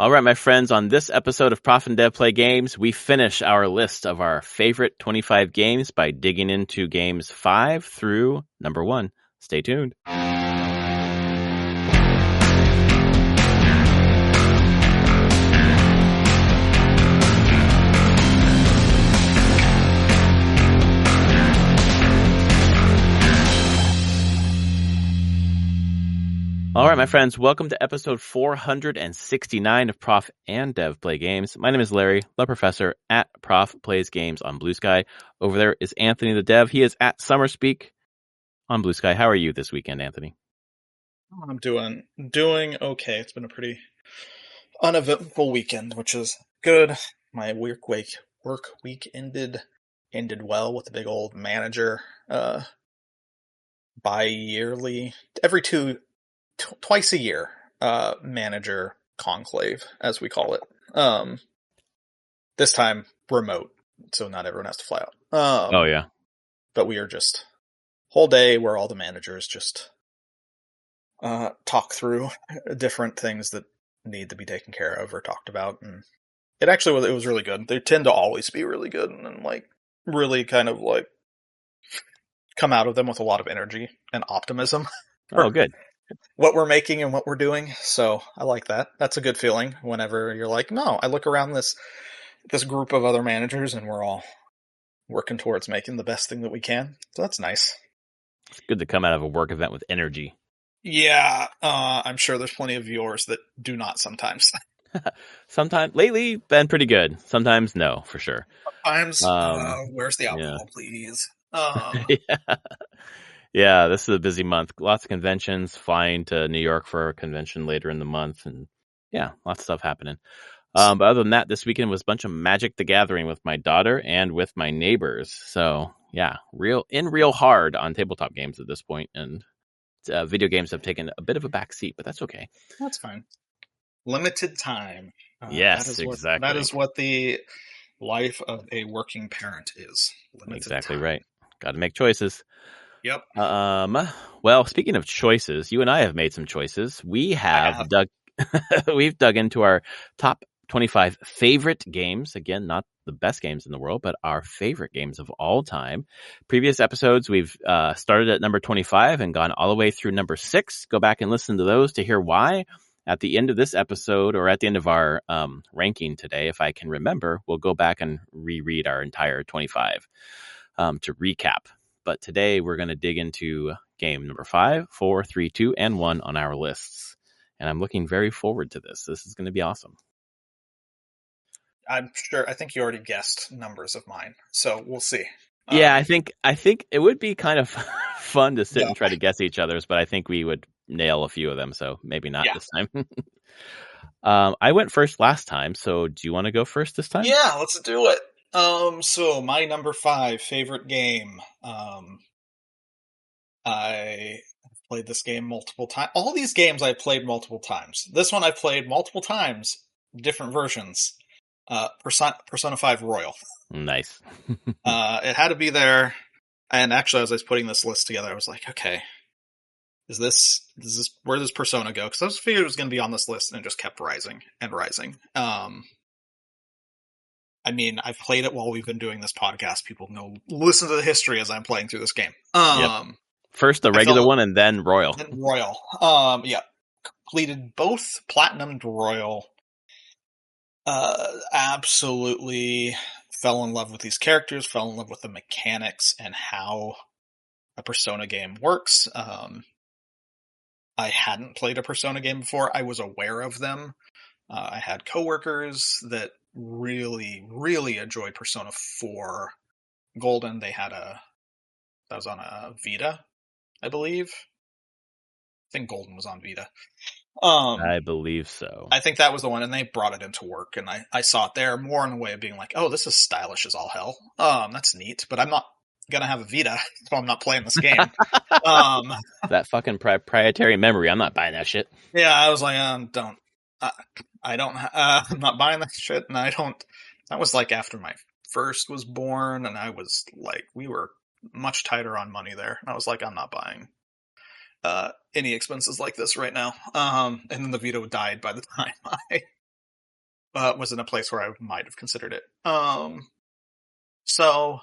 All right, my friends, on this episode of Prof and Dev Play Games, we finish our list of our favorite 25 games by digging into games 5 through number 1. Stay tuned. All right, my friends, welcome to episode 469 of Prof and Dev Play Games. My name is Larry, the professor at Prof Plays Games on Blue Sky. Over there is Anthony, the dev. He is at Summerspeak on Blue Sky. How are you this weekend, Anthony? I'm doing okay. It's been a pretty uneventful weekend, which is good. My work week ended well with a big old manager bi-yearly, twice a year manager conclave, as we call it. This time remote, so not everyone has to fly out. Oh yeah, but we are just whole day where all the managers just talk through different things that need to be taken care of or talked about, and it was really good. They tend to always be really good, and like really kind of like come out of them with a lot of energy and optimism. Oh, good. What we're making and what we're doing. So I like that. That's a good feeling whenever you're like, no, I look around this group of other managers and we're all working towards making the best thing that we can. So that's nice. It's good to come out of a work event with energy. Yeah, I'm sure there's plenty of viewers that do not sometimes. Sometimes, lately, been pretty good. Sometimes, no, for sure. Sometimes, where's the alcohol, please? Yeah. Yeah, this is a busy month. Lots of conventions, flying to New York for a convention later in the month, and yeah, lots of stuff happening. But other than that, this weekend was a bunch of Magic the Gathering with my daughter and with my neighbors. So yeah, real hard on tabletop games at this point, and video games have taken a bit of a back seat, but that's okay. That's fine. Limited time. Yes, exactly. That is what the life of a working parent is. Exactly right. Got to make choices. Yep. Well, speaking of choices, you and I have made some choices. We've dug into our top 25 favorite games. Again, not the best games in the world, but our favorite games of all time. Previous episodes, we've started at number 25 and gone all the way through number 6. Go back and listen to those to hear why. At the end of this episode, or at the end of our ranking today, if I can remember, we'll go back and reread our entire 25 to recap. But today we're going to dig into game number 5, 4, 3, 2, and 1 on our lists. And I'm looking very forward to this. This is going to be awesome. I'm sure. I think you already guessed numbers of mine, so we'll see. Yeah, I think it would be kind of fun to sit and try to guess each other's, but I think we would nail a few of them, so maybe not this time. I went first last time, so do you want to go first this time? Yeah, let's do it. So my number 5 favorite game. I have played this game multiple times. All these games I've played multiple times. This one I've played multiple times, different versions. Persona 5 Royal. Nice. It had to be there. And actually, as I was putting this list together, I was like, okay, is this where does Persona go? Because I figured it was going to be on this list, and it just kept rising and rising. I mean, I've played it while we've been doing this podcast. People know, listen to the history as I'm playing through this game. Yep. First the regular one, and then Royal. Yeah. Completed both Platinum to Royal. Absolutely fell in love with these characters, fell in love with the mechanics and how a Persona game works. I hadn't played a Persona game before. I was aware of them. I had coworkers that really, really enjoyed Persona 4 Golden. That was on a Vita, I believe. I think Golden was on Vita. I believe so. I think that was the one, and they brought it into work, and I saw it there more in a way of being like, oh, this is stylish as all hell. That's neat, but I'm not gonna have a Vita, so I'm not playing this game. That fucking proprietary memory, I'm not buying that shit. Yeah, I was like, I'm not buying that shit, and that was like after my first was born, and I was like, we were much tighter on money there, and I was like, I'm not buying any expenses like this right now. And then the Vita died by the time was in a place where I might have considered it. So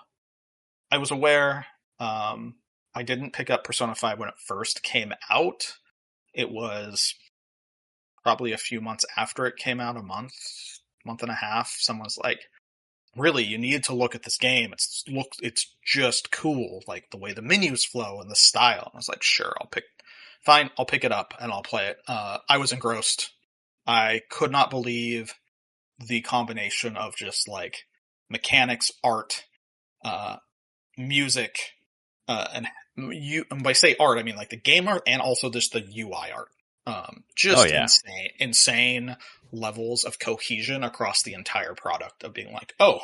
I was aware. I didn't pick up Persona 5 when it first came out. It was probably a few months after it came out, month and a half. Someone's like, really, you need to look at this game. It's just cool, like the way the menus flow and the style. And I was like, sure, I'll pick it up and I'll play it. I was engrossed. I could not believe the combination of just like mechanics, art, music, and by say art, I mean like the game art and also just the UI art. Oh Just yeah. insane levels of cohesion across the entire product of being like, oh,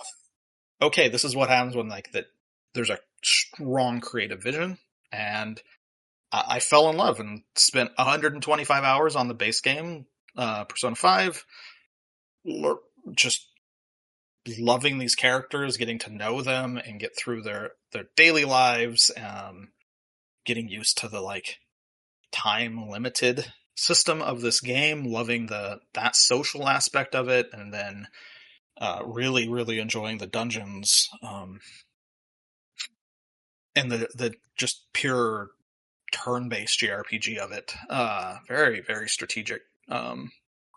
okay, this is what happens when like that. There's a strong creative vision, and I fell in love and spent 125 hours on the base game, Persona 5, just loving these characters, getting to know them and get through their daily lives, getting used to the like time limited system of this game, loving that social aspect of it, and then really enjoying the dungeons, and the just pure turn-based JRPG of it. Very strategic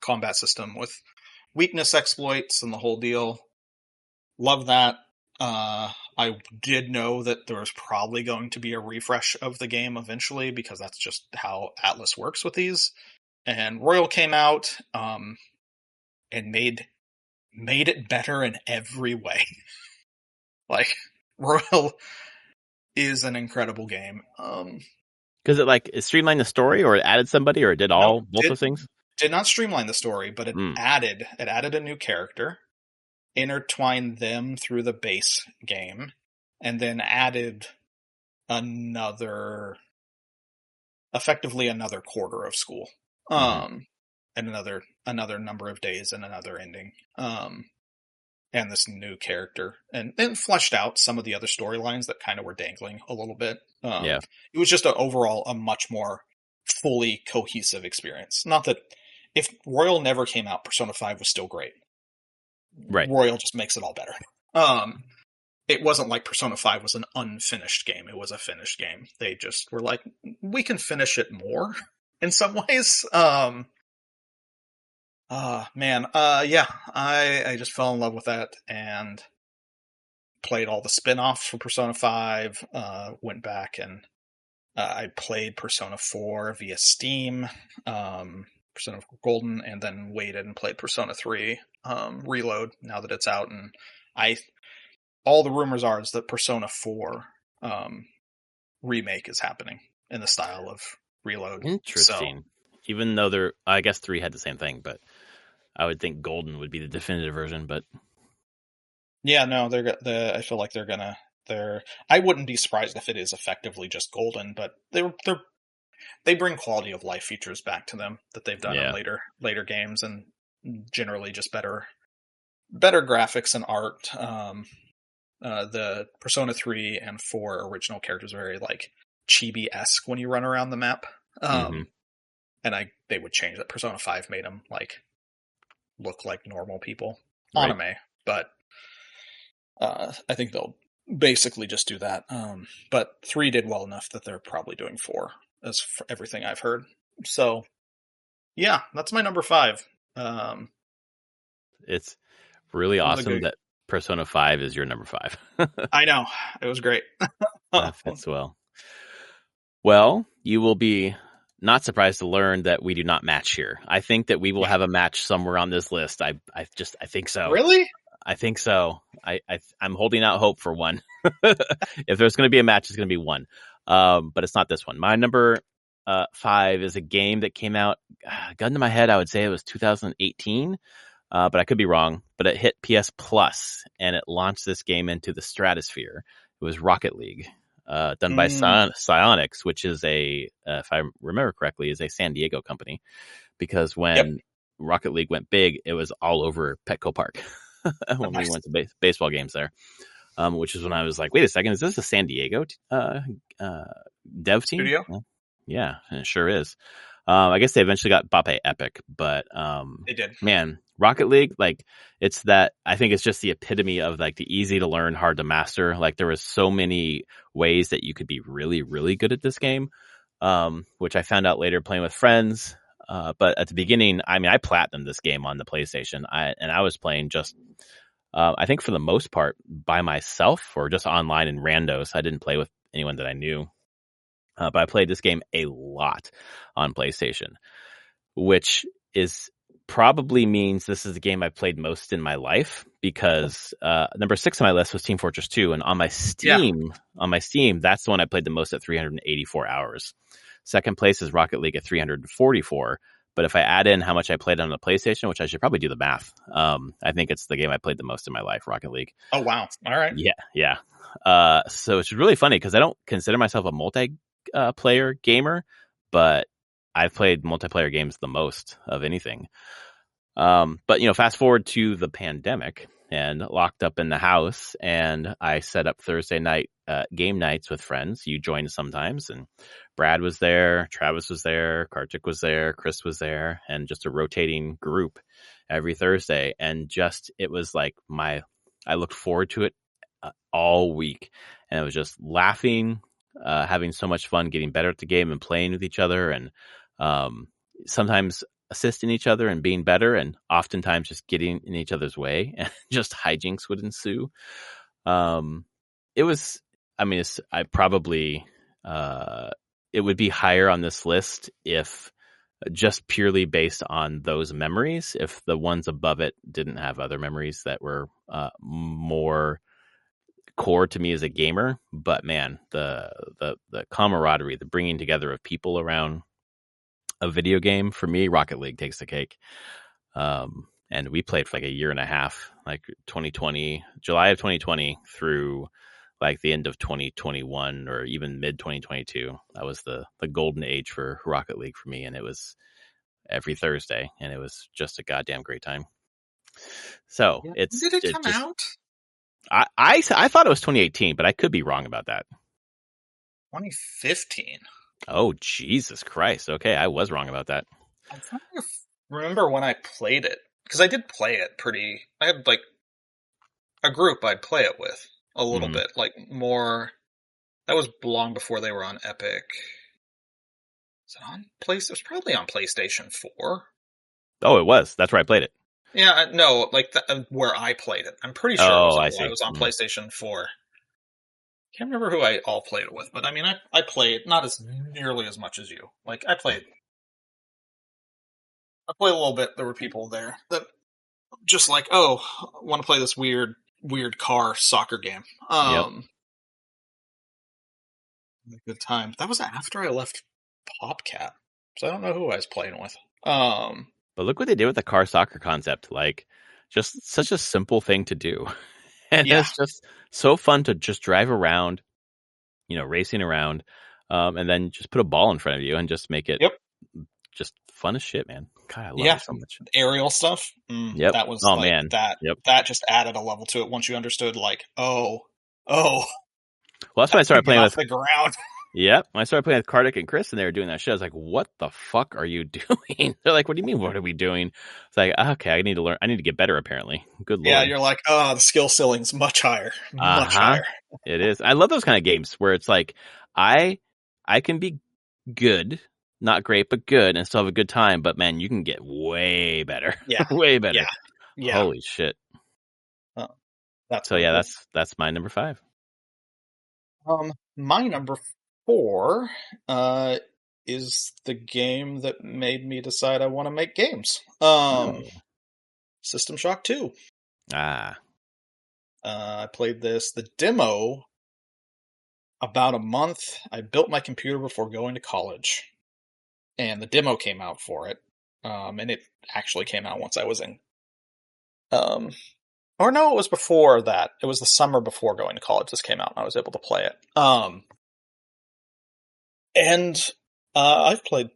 combat system with weakness exploits and the whole deal. Love that. I did know that there was probably going to be a refresh of the game eventually because that's just how Atlas works with these. And Royal came out and made it better in every way. Like Royal is an incredible game. Because it streamlined the story, or it added somebody, or it did No, both those things. did not streamline the story, but it added a new character, intertwined them through the base game, and then added effectively another quarter of school, and another number of days and another ending, and this new character, and fleshed out some of the other storylines that kind of were dangling a little bit. Yeah. It was just overall a much more fully cohesive experience. Not that if Royal never came out, Persona 5 was still great. Right. Royal just makes it all better. It wasn't like Persona 5 was an unfinished game. It was a finished game. They just were like, we can finish it more in some ways. Yeah, I just fell in love with that and played all the spin-offs for Persona 5, went back and I played Persona 4 via Steam, Persona 4 Golden, and then waited and played Persona 3 Reload now that it's out. And all the rumors are is that Persona 4 remake is happening in the style of Reload. Interesting. So, even though I guess 3 had the same thing, but I would think Golden would be the definitive version. But yeah, no, I feel like I wouldn't be surprised if it is effectively just Golden, but they bring quality of life features back to them that they've done in later games, and generally just better graphics and art. The Persona 3 and 4 original characters are very like chibi-esque when you run around the map. And they would change that. Persona 5 made them like look like normal people. Right. Anime, but I think they'll basically just do that. But 3 did well enough that they're probably doing 4, as for everything I've heard. So yeah, that's my number 5. It's really awesome that Persona 5 is your number 5. I know. It was great. That fits well. Well, you will be not surprised to learn that we do not match here. I think that we will have a match somewhere on this list. I think so. Really? I think so. I'm holding out hope for one. If there's going to be a match, it's going to be one. But it's not this one. My number 5 is a game that came out, gun to my head, I would say it was 2018. But I could be wrong. But it hit PS Plus, and it launched this game into the stratosphere. It was Rocket League, done by Psyonix, which is if I remember correctly, is a San Diego company. Because when Rocket League went big, it was all over Petco Park when we went to baseball games there. Which is when I was like, wait a second, is this a San Diego dev team? Studio? Yeah, it sure is. I guess they eventually got bought by Epic, but they did. Man, Rocket League, like it's that I think it's just the epitome of like the easy to learn, hard to master. Like there was so many ways that you could be really, really good at this game, which I found out later playing with friends. But at the beginning, I mean, I platinumed this game on the PlayStation. I was playing just, I think for the most part by myself or just online in randos. I didn't play with anyone that I knew, but I played this game a lot on PlayStation, which is probably means this is the game I've played most in my life because number 6 on my list was Team Fortress 2, and Yeah. on my Steam, that's the one I played the most at 384 hours. Second place is Rocket League at 344. But if I add in how much I played on the PlayStation, which I should probably do the math, I think it's the game I played the most in my life, Rocket League. Oh wow. All right. Yeah, yeah. So it's really funny because I don't consider myself a multi-player gamer, but I've played multiplayer games the most of anything. But fast forward to the pandemic and locked up in the house, and I set up Thursday night game nights with friends. You joined sometimes, and Brad was there, Travis was there, Kartik was there, Chris was there, and just a rotating group every Thursday. And just it was like I looked forward to it all week, and it was just laughing, having so much fun, getting better at the game, and playing with each other, and sometimes assisting each other and being better, and oftentimes just getting in each other's way, and just hijinks would ensue. It was, I mean, I probably, it would be higher on this list if just purely based on those memories, if the ones above it didn't have other memories that were more core to me as a gamer. But man, the camaraderie, the bringing together of people around a video game, for me, Rocket League takes the cake. And we played for like a year and a half, like 2020, July of 2020 through like the end of 2021 or even mid 2022. That was the golden age for Rocket League for me. And it was every Thursday, and it was just a goddamn great time. So Yeah. it's Did it it come just, out? I thought it was 2018, but I could be wrong about that. 2015. Oh, Jesus Christ. Okay. I was wrong about that. I'm trying to remember when I played it because I did play it pretty. I had like a group I'd play it with a little Mm-hmm. bit, like more. That was long before they were on Epic. Is it on Place? It was probably on PlayStation 4. Oh, it was. That's where I played it. Yeah, no, like where I played it. I'm pretty sure Oh, I I see. was on Mm. PlayStation 4. Can't remember who I all played it with, but I mean, I played not as nearly as much as you. Like I played a little bit. There were people there that just like, oh, I want to play this weird car soccer game. Yep. Good time. That was after I left PopCap, so I don't know who I was playing with. But look what they did with the car soccer concept. Like, just such a simple thing to do. And Yeah, it's just so fun to just drive around, racing around, and then just put a ball in front of you and just make it yep, just fun as shit, man. God, I love yeah. it so much. Aerial stuff. Yep. That was Oh, like man. that. Yep. That just added a level to it once you understood. Like, oh, Well, that's when I I started can get playing off with, the ground. yep. When I started playing with Kartik and Chris and they were doing that shit, I was like, what the fuck are you doing? They're like, what do you mean? What are we doing? It's like, okay, I need to learn. I need to get better, apparently. Good Yeah, Lord. you're like, oh, the skill ceiling's much higher, Uh much huh. higher. It is. I love those kind of games where it's like I I can be good, not great, but good, and still have a good time. But man, you can get way better, Yeah, way yeah, better. yeah. Holy shit! Uh, that's So pretty yeah, cool. that's my number 5. My number 4 uh, is the game that made me decide I want to make games. Oh. System Shock 2. Ah. I played the demo, about a month. I built my computer before going to college, and the demo came out for it. And it actually came out once I was in. Um, or no, it was before that. It was the summer before going to college. This came out, and I was able to play it. And I've played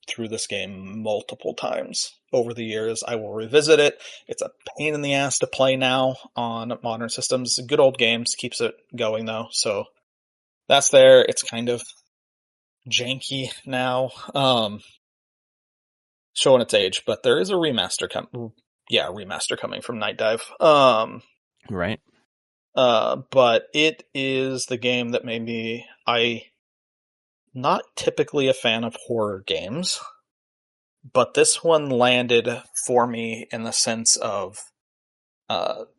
through this game multiple times over the years. I will revisit it. It's a pain in the ass to play now on modern systems. Good old games keeps it going though, so that's there. It's kind of janky now, showing its age, but there is a remaster yeah, remaster coming from Night Dive. Right. But it is the game that made me. I not typically a fan of horror games, but this one landed for me in the sense of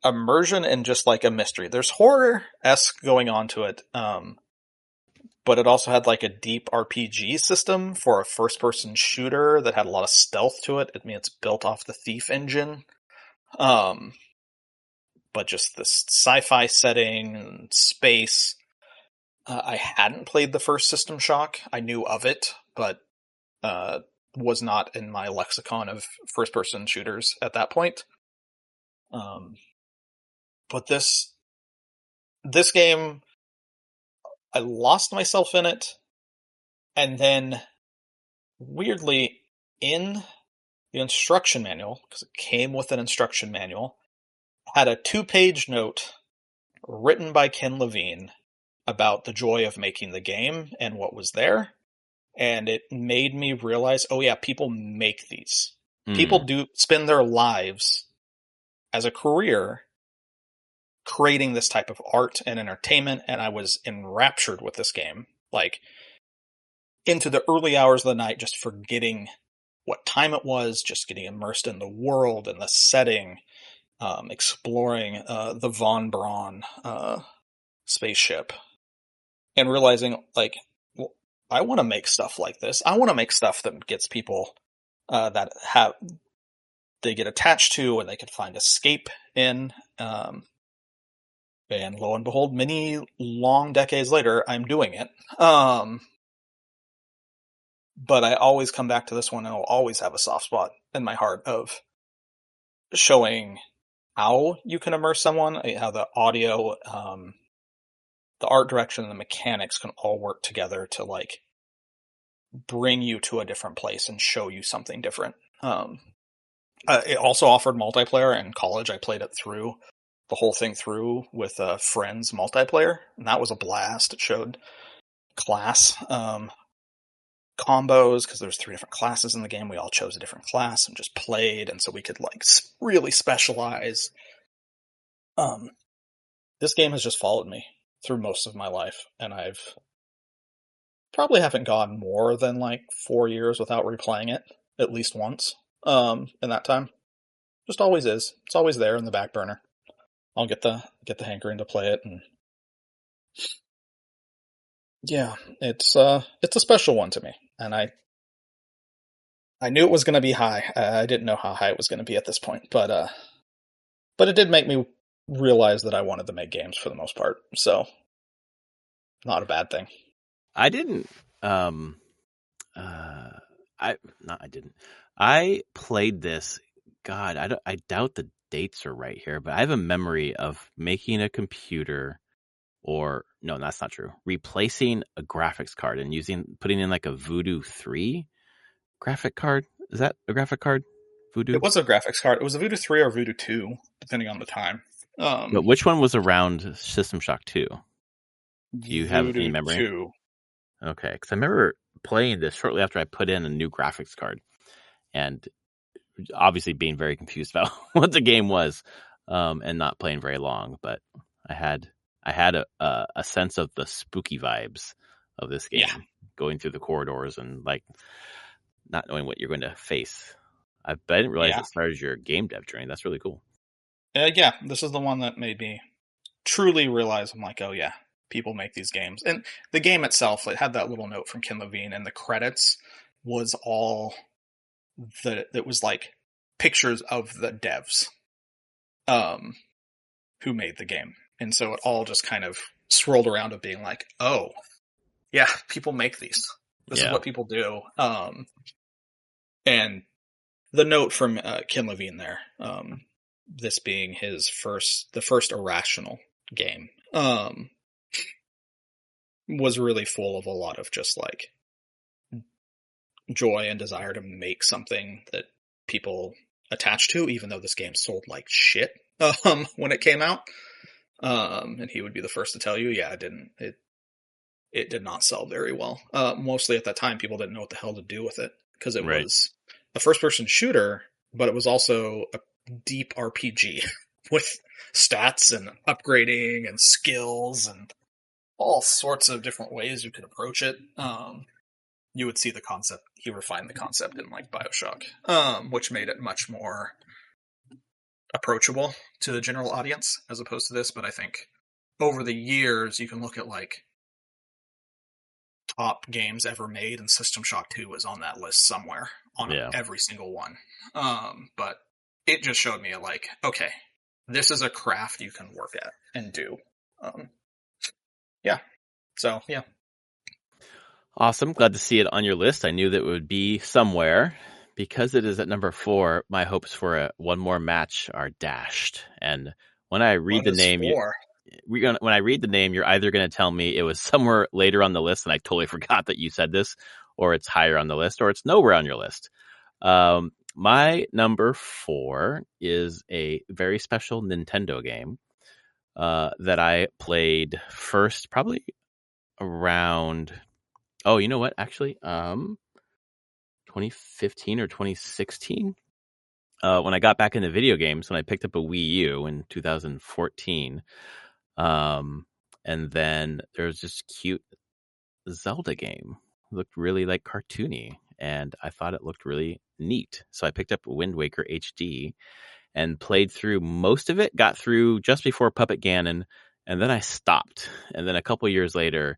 immersion and just like a mystery. There's horror-esque going on to it, but it also had like a deep RPG system for a first-person shooter that had a lot of stealth to it. I mean, it's built off the Thief engine. Um, but just this sci-fi setting and space. I hadn't played the first System Shock. I knew of it, but uh, was not in my lexicon of first-person shooters at that point. Um, but this game, I lost myself in it, and then weirdly in the instruction manual, because it came with an instruction manual, had a 2-page note written by Ken Levine about the joy of making the game and what was there. And it made me realize, oh yeah, people make these. People Mm. do spend their lives as a career creating this type of art and entertainment, and I was enraptured with this game. Like, into the early hours of the night, just forgetting what time it was, just getting immersed in the world and the setting, exploring the Von Braun spaceship, and realizing, like, well, I want to make stuff like this. I want to make stuff that gets people that have they get attached to and they can find escape in. And lo and behold, many long decades later, I'm doing it. But I always come back to this one, and I'll always have a soft spot in my heart of showing how you can immerse someone, how the audio, the art direction, and the mechanics can all work together to like bring you to a different place and show you something different. It also offered multiplayer. In college, I played it through the whole thing through with friends multiplayer, and that was a blast. It showed class combos because there's 3 different classes in the game. We all chose a different class and just played, and so we could like really specialize. Um, this game has just followed me through most of my life, and I've probably haven't gone more than like 4 years without replaying it at least once. In that time, just always is. It's always there in the back burner. I'll get the hankering to play it, and yeah, it's a special one to me, and I knew it was going to be high. I didn't know how high it was going to be at this point, but it did make me realize that I wanted to make games for the most part. So, not a bad thing. I didn't. I didn't. I played this. God, I doubt the dates are right here, but I have a memory of making a computer, or no, that's not true. Replacing a graphics card and putting in like a Voodoo 3 graphic card. Is that a graphic card? Voodoo? It was a graphics card. It was a Voodoo 3 or Voodoo 2, depending on the time. But which one was around System Shock 2? Do you have any Voodoo memory? 2. Okay, because I remember playing this shortly after I put in a new graphics card, and obviously being very confused about what the game was, and not playing very long. But I had a sense of the spooky vibes of this game, Yeah. going through the corridors and like not knowing what you're going to face. But I didn't realize Yeah. it started your game dev journey. That's really cool. Yeah, this is the one that made me truly realize, I'm like, oh yeah, people make these games. And the game itself, it had that little note from Ken Levine, and the credits was all that was like pictures of the devs who made the game. And so it all just kind of swirled around of being like, oh, yeah, people make these. This is Yeah. what people do. And the note from Ken Levine there, this being the first Irrational game, was really full of a lot of just like joy and desire to make something that people attach to, even though this game sold like shit when it came out. And he would be the first to tell you, yeah, it did not sell very well. Mostly at that time, people didn't know what the hell to do with it because it Right. was a first person shooter, but it was also deep RPG with stats and upgrading and skills and all sorts of different ways you could approach it. You would see the concept. He refined the concept in like BioShock, which made it much more approachable to the general audience as opposed to this. But I think over the years, you can look at like top games ever made, and System Shock 2 was on that list somewhere on Yeah. every single one. But it just showed me like, okay, this is a craft you can work at and do. Yeah. So yeah. Awesome. Glad to see it on your list. I knew that it would be somewhere. Because it is at number 4, my hopes for one more match are dashed. And when I read What the is name, for? when I read the name, you're either going to tell me it was somewhere later on the list and I totally forgot that you said this, or it's higher on the list, or it's nowhere on your list. My number 4 is a very special Nintendo game that I played first, probably around. Oh, you know what? Actually, 2015 or 2016. When I got back into video games, when I picked up a Wii U in 2014. And then there's this cute Zelda game. It looked really like cartoony, and I thought it looked really neat. So I picked up Wind Waker HD and played through most of it, got through just before Puppet Ganon, and then I stopped. And then a couple years later,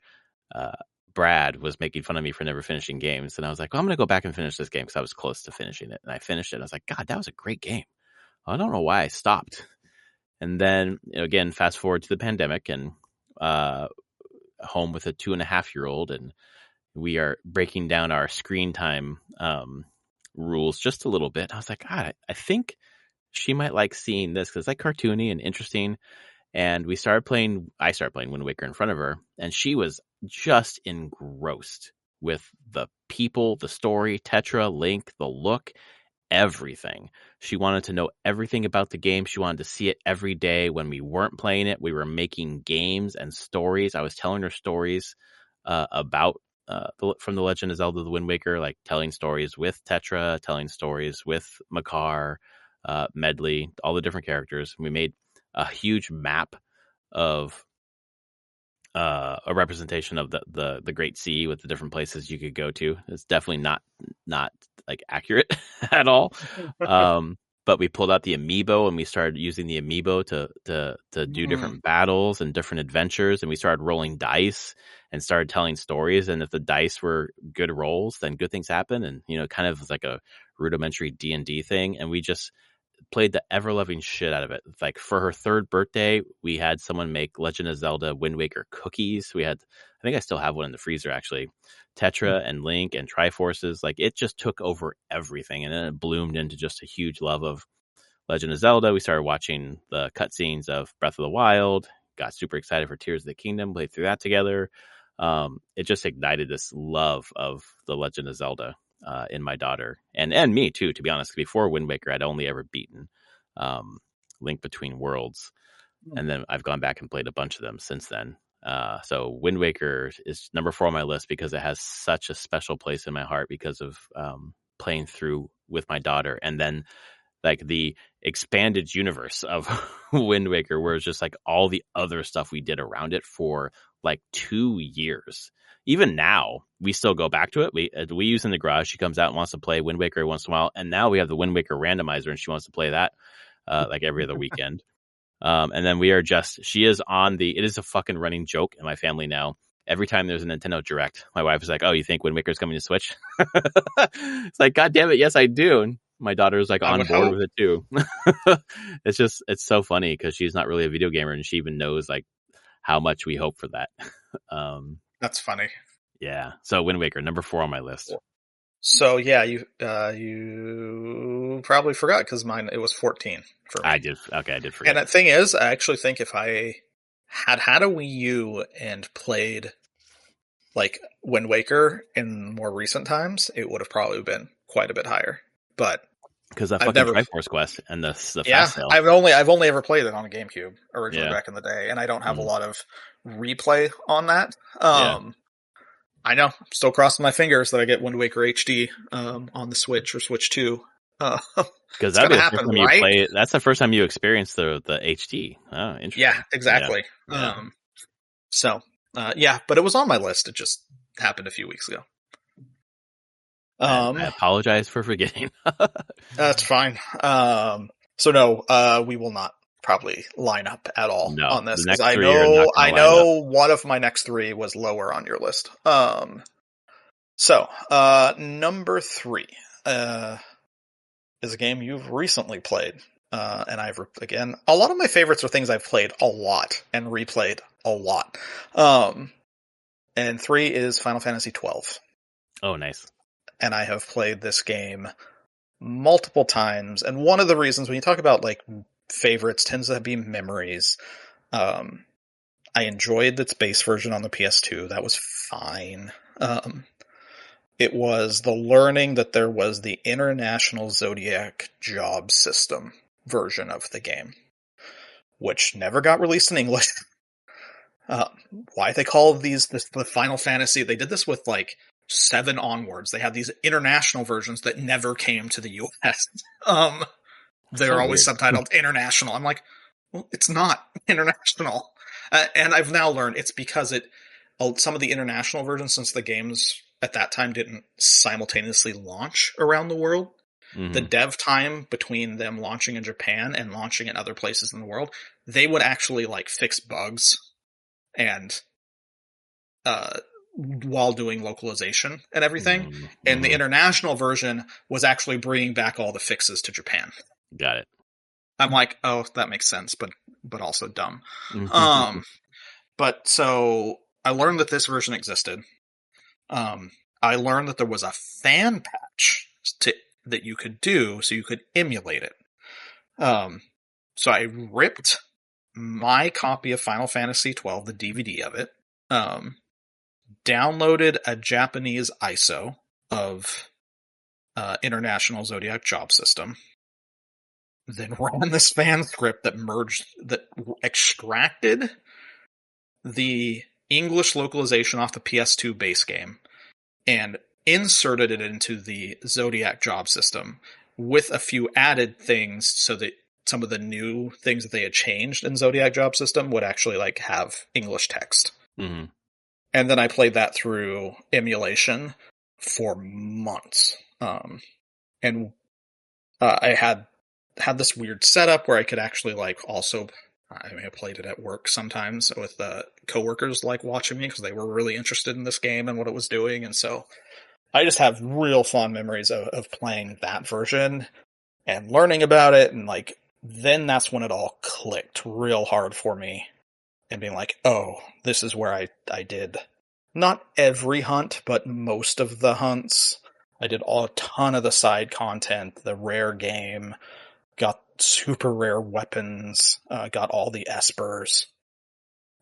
Brad was making fun of me for never finishing games. And I was like, well, I'm going to go back and finish this game because I was close to finishing it. And I finished it. I was like, God, that was a great game. I don't know why I stopped. And then, again, fast forward to the pandemic and home with a 2.5-year-old. And we are breaking down our screen time rules just a little bit. I was like, God, I think she might like seeing this because it's like cartoony and interesting. And I started playing Wind Waker in front of her, and she was just engrossed with the people, the story, Tetra, Link, the look, everything. She wanted to know everything about the game. She wanted to see it every day. When we weren't playing it, we were making games and stories. I was telling her stories about from The Legend of Zelda: The Wind Waker, like telling stories with Tetra, telling stories with Makar, Medley, all the different characters. We made a huge map of a representation of the Great Sea with the different places you could go to. It's definitely not like accurate at all. But we pulled out the amiibo and we started using the amiibo to do different battles and different adventures. And we started rolling dice and started telling stories. And if the dice were good rolls, then good things happen. And, kind of like a rudimentary D&D thing. And we just played the ever-loving shit out of it. Like for her 3rd birthday, we had someone make Legend of Zelda Wind Waker cookies. I think I still have one in the freezer actually. Tetra and Link and Triforces, like it just took over everything, and then it bloomed into just a huge love of Legend of Zelda. We started watching the cutscenes of Breath of the Wild, got super excited for Tears of the Kingdom, played through that together. It just ignited this love of the Legend of Zelda in my daughter and me too, to be honest. Before Wind Waker, I'd only ever beaten Link Between Worlds, and then I've gone back and played a bunch of them since then. So Wind Waker is number 4 on my list because it has such a special place in my heart because of playing through with my daughter, and then like the expanded universe of Wind Waker, where it's just like all the other stuff we did around it for like 2 years. Even now, we still go back to it. We use in the garage. She comes out and wants to play Wind Waker once in a while, and now we have the Wind Waker randomizer, and she wants to play that like every other weekend. And then she is on it is a fucking running joke in my family now. Every time there's a Nintendo Direct, my wife is like, "Oh, you think Wind Waker's coming to Switch?" It's like, God damn it, yes, I do. And my daughter's like I on would board hope. with it too. It's so funny because she's not really a video gamer, and she even knows like how much we hope for that. That's funny. Yeah. So Wind Waker, number 4 on my list. So yeah, you probably forgot because it was 14 for me. I did. Okay, I did forget. And the thing is, I actually think if I had a Wii U and played like Wind Waker in more recent times, it would have probably been quite a bit higher. But Because that I've fucking never. Triforce Quest and the Yeah, fast sale. I've only ever played it on a GameCube originally Yeah. back in the day, and I don't have a Mhm. lot of replay on that. Yeah. I know, I'm still crossing my fingers that I get Wind Waker HD on the Switch or Switch 2. Because It's that'd be gonna the first happen, time you right? play. That's the first time you experience the HD. Oh, Yeah, interesting. Yeah, exactly. yeah. So, yeah, but it was on my list. It just happened a few weeks ago. I apologize for forgetting. That's fine. So no, we will not probably line up at all No, on this the because next three are not going I to line up. know one of my next three was lower on your list. Number three, uh, is a game you've recently played. And again, a lot of my favorites are things I've played a lot and replayed a lot. And three is Final Fantasy XII. Oh, nice. And I have played this game multiple times. And one of the reasons when you talk about like favorites tends to be memories. Um, I enjoyed its base version on the PS2. That was fine. It was the learning that there was the International Zodiac Job System version of the game, which never got released in English. Uh, why they call the Final Fantasy? They did this with like 7 onwards. They had these international versions that never came to the U.S. So They're always weird. subtitled international. I'm like, well, it's not international. And I've now learned it's because some of the international versions, since the games at that time didn't simultaneously launch around the world, the Hmm. dev time between them launching in Japan and launching in other places in the world, they would actually like fix bugs and uh, while doing localization and everything. And the Hmm. international version was actually bringing back all the fixes to Japan. Got it. I'm like, oh, that makes sense, but also dumb. Um, but so I learned that this version existed. Um, I learned that there was a fan patch that you could do, so you could emulate it. Um, so I ripped my copy of Final Fantasy XII, the DVD of it, um, downloaded a Japanese ISO of International Zodiac Job System, then ran this fan script that extracted the English localization off the PS2 base game and inserted it into the Zodiac job system with a few added things so that some of the new things that they had changed in Zodiac job system would actually like have English text. Hmm. And then I played that through emulation for months. And I had this weird setup where I could actually like also I played it at work sometimes with coworkers like watching me because they were really interested in this game and what it was doing, and so I just have real fond memories of playing that version and learning about it, and like then that's when it all clicked real hard for me and being like, oh, this is where I did not every hunt, but most of the hunts. I did a ton of the side content, the rare game, got super rare weapons, got all the espers,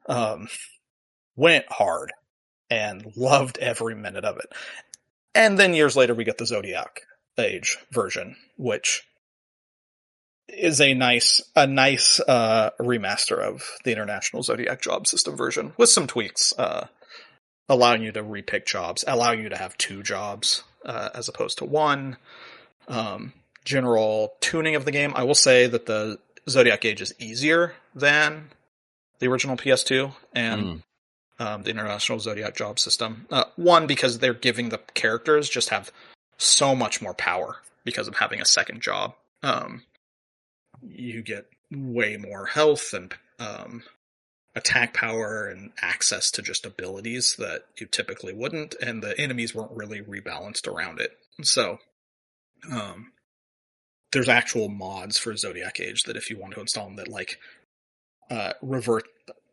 um, went hard and loved every minute of it. And then years later, we get the Zodiac Age version, which is a nice remaster of the International Zodiac Job System version with some tweaks, allowing you to repick jobs, allowing you to have 2 jobs as opposed to 1. General tuning of the game. I will say that the Zodiac Age is easier than the original PS2 and Mm. the International Zodiac Job System. One, because they're giving the characters just have so much more power because of having a second job. You get way more health and attack power and access to just abilities that you typically wouldn't, and the enemies weren't really rebalanced around it. So, um, there's actual mods for Zodiac Age that if you want to install them that like revert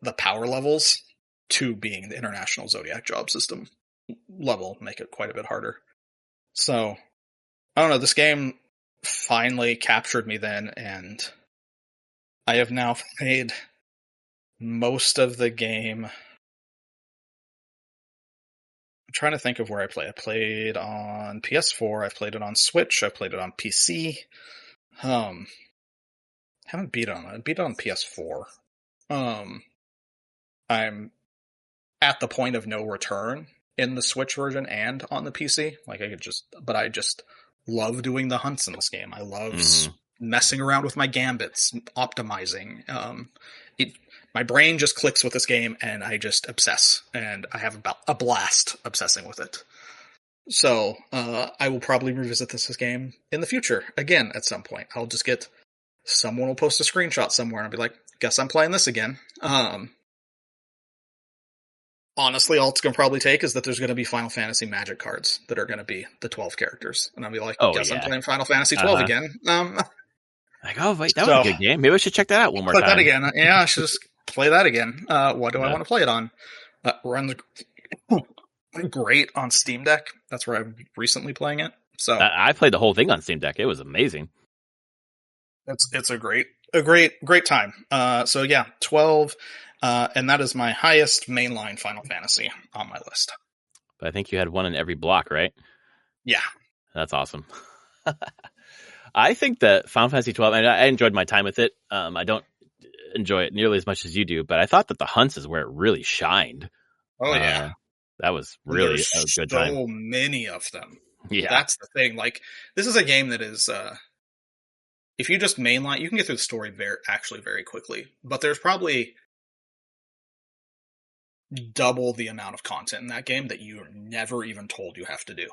the power levels to being the International Zodiac Job System level, make it quite a bit harder. So I don't know. This game finally captured me then, and I have now played most of the game. I'm trying to think of where I play. I played on PS4. I've played it on Switch. I've played it on PC. Um, haven't beat it on it. I beat it on PS4. Um, I'm at the point of no return in the Switch version and on the PC. Like I just love doing the hunts in this game. I love Hmm. messing around with my gambits, optimizing. It, my brain just clicks with this game, and I just obsess, and I have about a blast obsessing with it. So I will probably revisit this game in the future again at some point. I'll just get someone will post a screenshot somewhere, and I'll be like, "Guess I'm playing this again." Honestly, all it's going to probably take is that there's going to be Final Fantasy Magic cards that are going to be the 12 characters. And I'll be like, Oh guess I'm yeah. playing Final Fantasy 12 Uh-huh. again. Like, oh wait, that was a So, good game. Maybe I should check that out one more play that time. again. Yeah, I should just play that again. What do I Yeah. want to play it on? Runs great on Steam Deck. That's where I'm recently playing it. So, I played the whole thing on Steam Deck. It was amazing. it's a great time. So yeah, 12. And that is my highest mainline Final Fantasy on my list. But I think you had one in every block, right? Yeah. That's awesome. I think that Final Fantasy 12, and I enjoyed my time with it. I don't enjoy it nearly as much as you do, but I thought that the hunts is where it really shined. Oh yeah. That was really There's a good time. so many of them. Yeah. That's the thing. Like, this is a game that is, if you just mainline, you can get through the story very quickly. But there's probably double the amount of content in that game that you're never even told you have to do.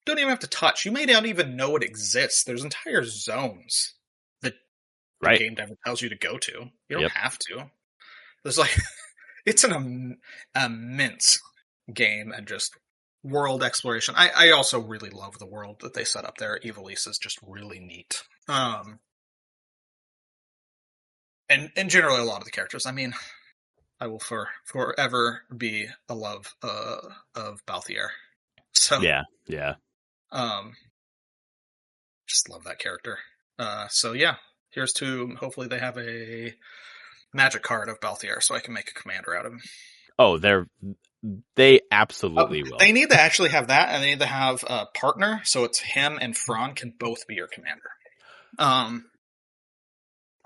Don't even have to touch. You may not even know it exists. There's entire zones that the game never tells you to go to. You don't have to. There's like, it's an immense game and just world exploration. I also really love the world that they set up there. Ivalice is just really neat. And generally a lot of the characters. I mean, I will forever be a love of Balthier. So yeah. Just love that character. So yeah, here's to hopefully they have a magic card of Balthier so I can make a commander out of him. Oh, they absolutely will. They need to actually have that, and they need to have a partner, so it's him and Fran can both be your commander.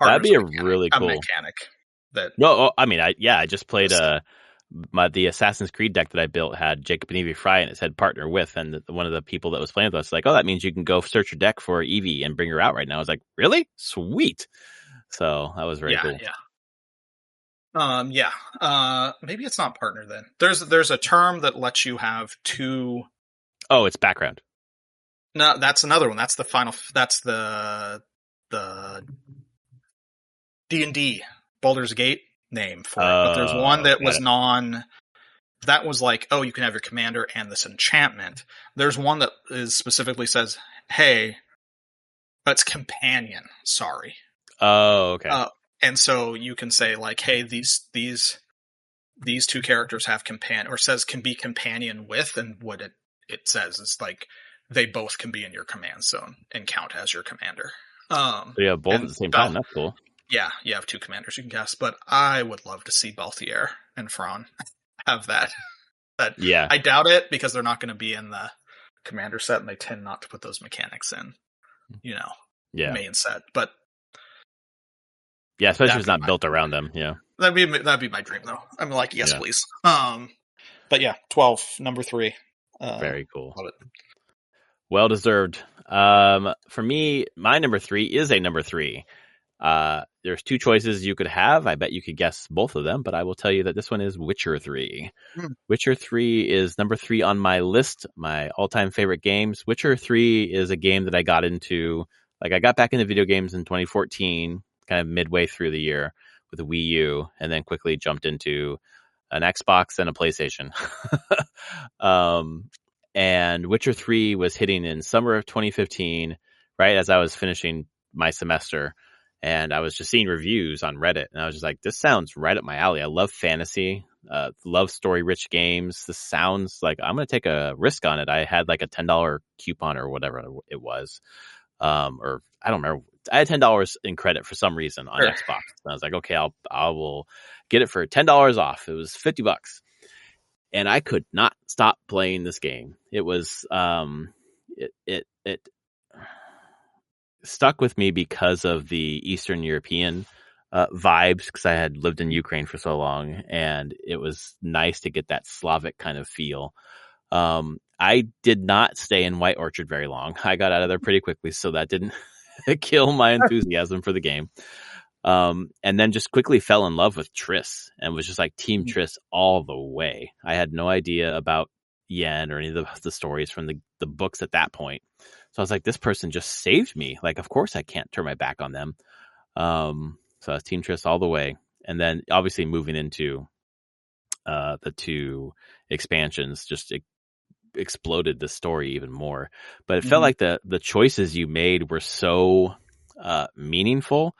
That'd be really cool mechanic. I just played the Assassin's Creed deck that I built had Jacob and Evie Fry, and it said partner with, and one of the people that was playing with us was like, oh, that means you can go search your deck for Evie and bring her out right now. I was like, really? Sweet. So that was very cool. Maybe it's not partner then. There's a term that lets you have two. Oh, it's background. No, that's another one. That's the final. That's the D&D Baldur's Gate name for it. But there's one that was that was like, oh, you can have your commander and this enchantment. There's one that is specifically says, hey, it's companion. Sorry. Oh, okay. And so you can say like, hey, these two characters have companion, or says can be companion with, and what it says is like they both can be in your command zone and count as your commander. So you have both at the same time. That's cool. Yeah, you have two commanders you can cast, but I would love to see Balthier and Fran have that. But yeah, I doubt it because they're not going to be in the commander set, and they tend not to put those mechanics in, main set. But yeah, especially if it's not built around them. Yeah, that'd be my dream, though. I'm like, yes, please. But yeah, 12, number 3. Very cool. Love it. Well deserved. For me, my number 3 is a number 3. There's 2 choices you could have. I bet you could guess both of them, but I will tell you that this one is Witcher 3. Witcher 3 is number 3 on my list, my all-time favorite games. Witcher 3 is a game that I got into, I got back into video games in 2014, kind of midway through the year with a Wii U, and then quickly jumped into an Xbox and a PlayStation. And Witcher 3 was hitting in summer of 2015, right as I was finishing my semester. And I was just seeing reviews on Reddit, and I was just like, this sounds right up my alley. I love fantasy, love story-rich games. This sounds like I'm going to take a risk on it. I had like a $10 coupon or whatever it was. Or I don't remember. I had $10 in credit for some reason on Xbox. And I was like, okay, I will get it for $10 off. It was $50. And I could not stop playing this game. It was, it stuck with me because of the Eastern European vibes, because I had lived in Ukraine for so long, and it was nice to get that Slavic kind of feel. I I did not stay in White Orchard very long. I got out of there pretty quickly, so that didn't kill my enthusiasm for the game. And then just quickly fell in love with Triss and was just like Team Triss all the way. I had no idea about Yen or any of the stories from the books at that point. So I was like, this person just saved me. Like, of course I can't turn my back on them. So I was Team Triss all the way. And then obviously moving into the 2 expansions just exploded the story even more. But it felt like the choices you made were so meaningful.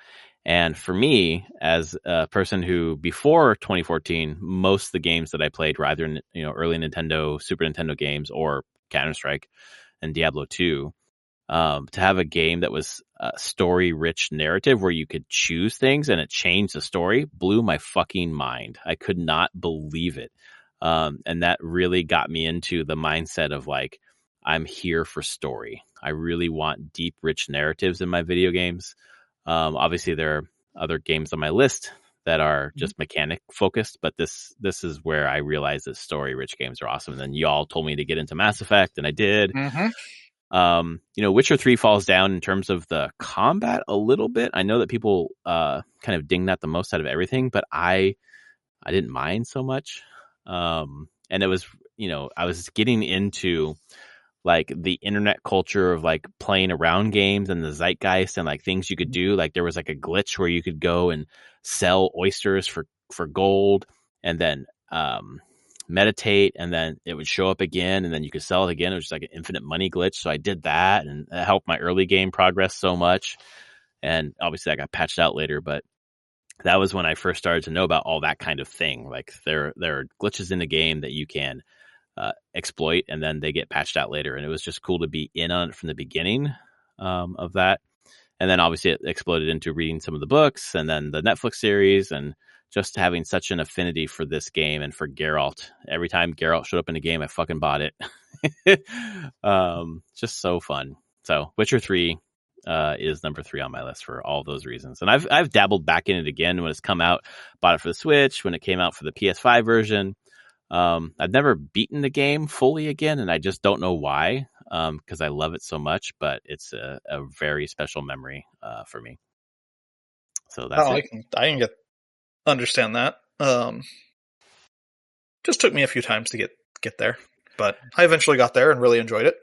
And for me, as a person who before 2014, most of the games that I played were either early Nintendo, Super Nintendo games, or Counter-Strike and Diablo 2. To have a game that was a story-rich narrative where you could choose things and it changed the story blew my fucking mind. I could not believe it. And that really got me into the mindset of like, I'm here for story. I really want deep, rich narratives in my video games. Obviously, there are other games on my list that are just mechanic focused, but this is where I realized that story rich games are awesome. And then y'all told me to get into Mass Effect, and I did. Witcher 3 falls down in terms of the combat a little bit. I know that people kind of ding that the most out of everything, but I didn't mind so much. And it was, I was getting into like the internet culture of like playing around games and the zeitgeist and like things you could do. Like there was like a glitch where you could go and sell oysters for gold and then meditate, and then it would show up again, and then you could sell it again. It was just like an infinite money glitch. So I did that, and that helped my early game progress so much. And obviously that got patched out later, but that was when I first started to know about all that kind of thing. Like there are glitches in the game that you can exploit, and then they get patched out later. And it was just cool to be in on it from the beginning of that. And then obviously it exploded into reading some of the books and then the Netflix series, and just having such an affinity for this game and for Geralt. Every time Geralt showed up in a game, I fucking bought it. Just so fun. So Witcher 3 is number 3 on my list for all those reasons. And I've dabbled back in it again when it's come out. Bought it for the Switch, when it came out for the PS5 version. I've never beaten the game fully again, and I just don't know why, because I love it so much, but it's a very special memory for me. So that's it. I can understand that. Just took me a few times to get there, but I eventually got there and really enjoyed it.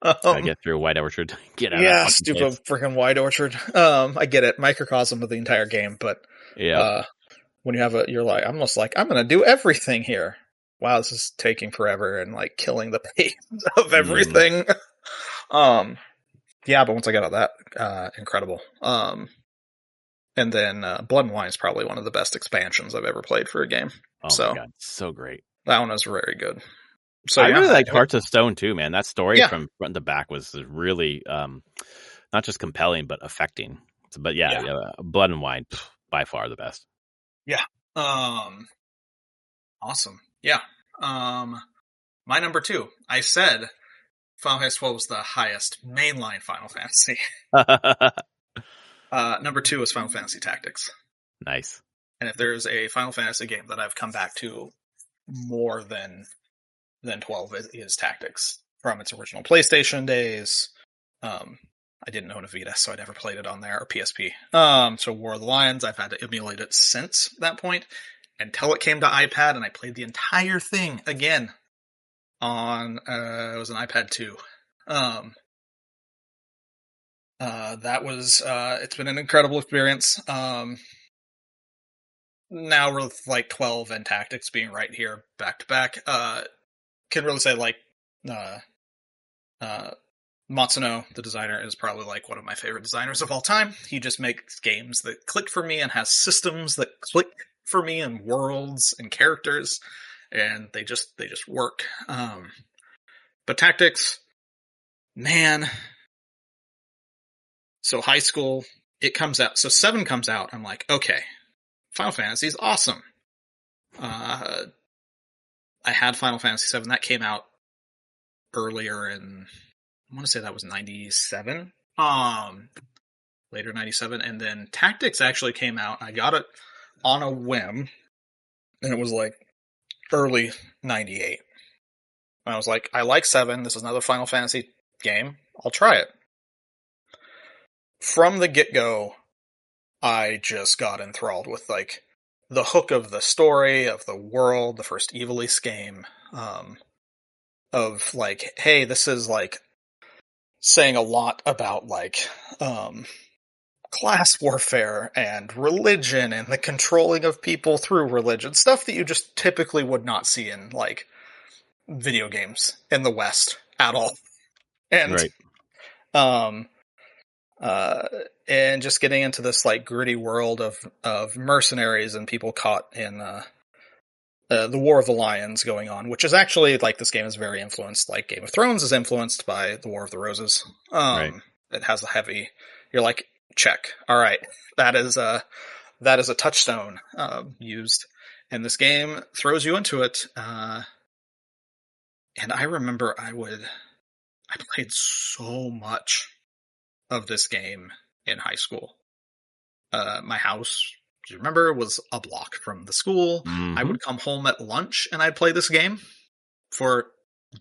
Gotta get through White Orchard. Get out of that stupid place. freaking White Orchard. I get it, microcosm of the entire game, but when you have you're like, almost like, I'm gonna do everything here. Wow, this is taking forever and like killing the pace of everything. Yeah, but once I got out of that, incredible. And then Blood and Wine is probably one of the best expansions I've ever played for a game. Oh my god, so great. That one was very good. So I really liked Hearts of Stone too, man. That story from front to back was really not just compelling but affecting. So, but Blood and Wine, by far the best. Yeah. Awesome. Yeah. My number 2. I said Final Fantasy XII was the highest mainline Final Fantasy. Number 2 is Final Fantasy Tactics. Nice. And if there's a Final Fantasy game that I've come back to more than 12, it is Tactics. From its original PlayStation days. I didn't own a Vita, so I never played it on there, or PSP. So War of the Lions, I've had to emulate it since that point, until it came to iPad, and I played the entire thing again on, it was an iPad 2. That was, it's been an incredible experience. Now with like 12 and Tactics being right here back to back, can really say like, Matsuno, the designer, is probably like one of my favorite designers of all time. He just makes games that click for me and has systems that click for me and worlds and characters, and they just work. But Tactics, man. So high school, it comes out. So 7 comes out. I'm like, okay, Final Fantasy is awesome. I had Final Fantasy 7 that came out earlier in, I want to say that was 97. Later 97. And then Tactics actually came out. I got it on a whim. And it was like early 98. And I was like, I like 7. This is another Final Fantasy game. I'll try it. From the get-go, I just got enthralled with like the hook of the story, of the world, the first Ivalice game, of like, hey, this is like saying a lot about like class warfare and religion and the controlling of people through religion, stuff that you just typically would not see in like video games in the West at all. And Right. um uh and just getting into this like gritty world of mercenaries and people caught in the War of the Lions going on, which is actually like this game is very influenced, like Game of Thrones is influenced by the War of the Roses. Right. It has a heavy. You're like, check. All right, that is a touchstone used, and this game throws you into it. And I remember I played so much of this game in high school. My house, do you remember, was a block from the school. I Mm-hmm. would come home at lunch and I'd play this game for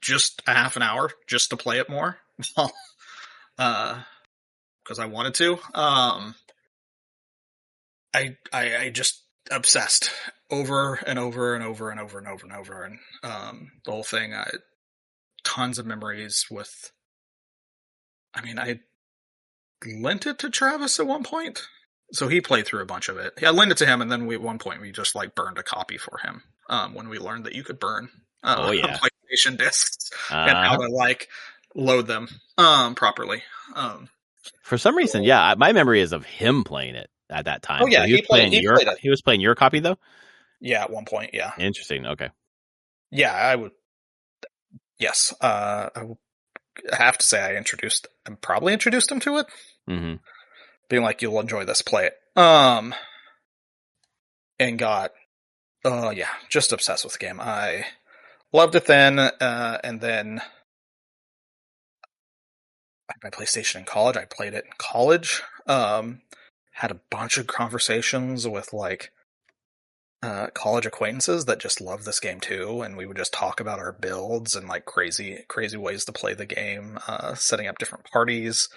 just a half an hour just to play it more. Because I wanted to. I just obsessed over and over and over and over and over and over. And the whole thing, tons of memories with. I mean, I lent it to Travis at one point. So he played through a bunch of it. I lent it to him, and then at one point we just like burned a copy for him when we learned that you could burn Oh yeah. PlayStation discs and how Uh-huh. to like load them properly. Um, For some reason, yeah, my memory is of him playing it at that oh time. So yeah, he played it. he was playing your copy though. Yeah, at one point, yeah, Interesting. Okay. yeah. I would yes. I would have to say I probably introduced him to it, Mm-hmm. being like, "You'll enjoy this, play it." And got yeah, just obsessed with the game. I loved it then, and then I had my PlayStation in college. I played it in college. Had a bunch of conversations with like college acquaintances that just love this game too, and we would just talk about our builds and like crazy ways to play the game, setting up different parties.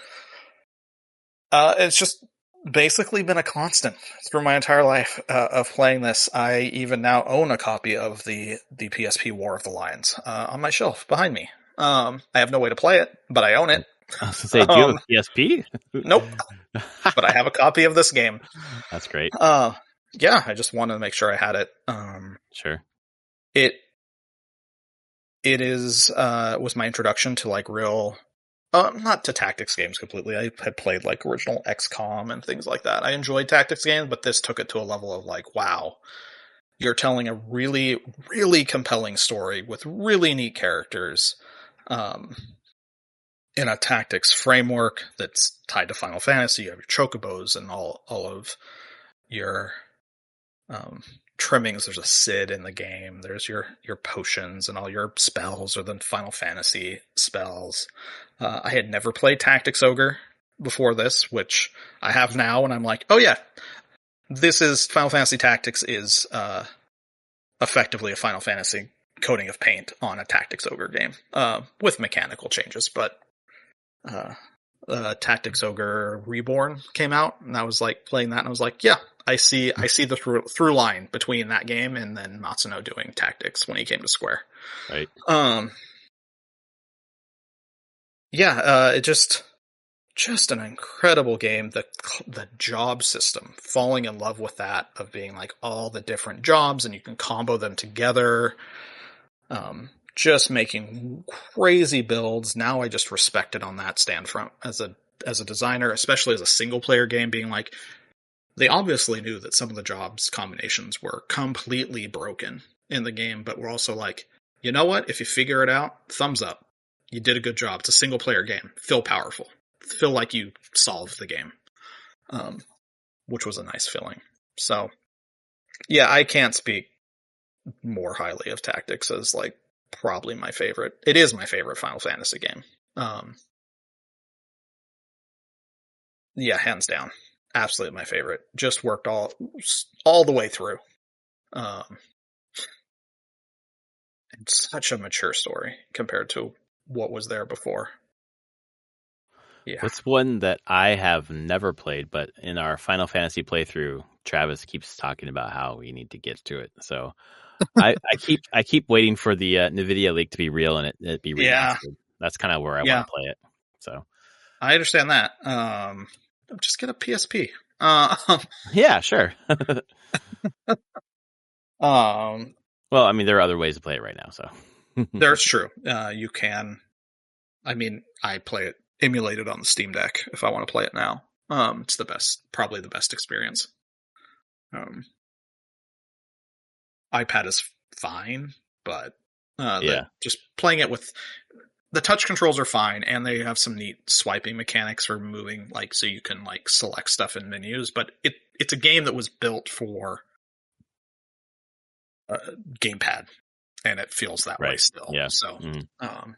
It's just basically been a constant through my entire life of playing this. I even now own a copy of the PSP War of the Lions on my shelf behind me. I have no way to play it, but I own it. I was gonna say, do you have Um, a PSP? nope, but I have a copy of this game. That's great. Uh, yeah, I just wanted to make sure I had it. Sure. It it is was my introduction to like real not to tactics games completely. I had played like original XCOM and things like that. I enjoyed tactics games, but this took it to a level of like, wow, you're telling a really, really compelling story with really neat characters, um, in a tactics framework that's tied to Final Fantasy. You have your chocobos and all of your um, trimmings. There's a Sid in the game. There's your potions and all your spells are the Final Fantasy spells. I had never played Tactics Ogre before this, which I have now, and I'm like, oh yeah, this is Final Fantasy Tactics is effectively a Final Fantasy coating of paint on a Tactics Ogre game, with mechanical changes, but uh, Tactics Ogre Reborn came out, and I was like playing that, and I was like, yeah, I see the through line between that game and then Matsuno doing Tactics when he came to Square. Right. Yeah, it just an incredible game. The job system, falling in love with that, of being like all the different jobs and you can combo them together. Just making crazy builds. Now I just respect it on that stand front as a designer, especially as a single player game, being like, they obviously knew that some of the jobs combinations were completely broken in the game, but we're also like, you know what? If you figure it out, thumbs up. You did a good job. It's a single player game. Feel powerful. Feel like you solved the game. Which was a nice feeling. So, yeah, I can't speak more highly of Tactics as like probably my favorite. It is my favorite Final Fantasy game. Yeah, hands down. Absolutely my favorite. Just worked all the way through. It's such a mature story compared to what was there before. Yeah. What's one that I have never played, but in our Final Fantasy playthrough, Travis keeps talking about how we need to get to it. So I keep waiting for the NVIDIA leak to be real and it be Yeah. remastered. That's kind of where I want Yeah. to play it. So I understand that. Just get a PSP. yeah, sure. Um, Well, I mean, there are other ways to play it right now. So there's true. You can. I mean, I play it emulated on the Steam Deck if I want to play it now. It's the best, probably the best experience. Um, iPad is fine, but yeah, just playing it with the touch controls are fine, and they have some neat swiping mechanics for moving, like so you can like select stuff in menus. But it's a game that was built for gamepad, and it feels that way right. still. Yeah. So, Mm-hmm.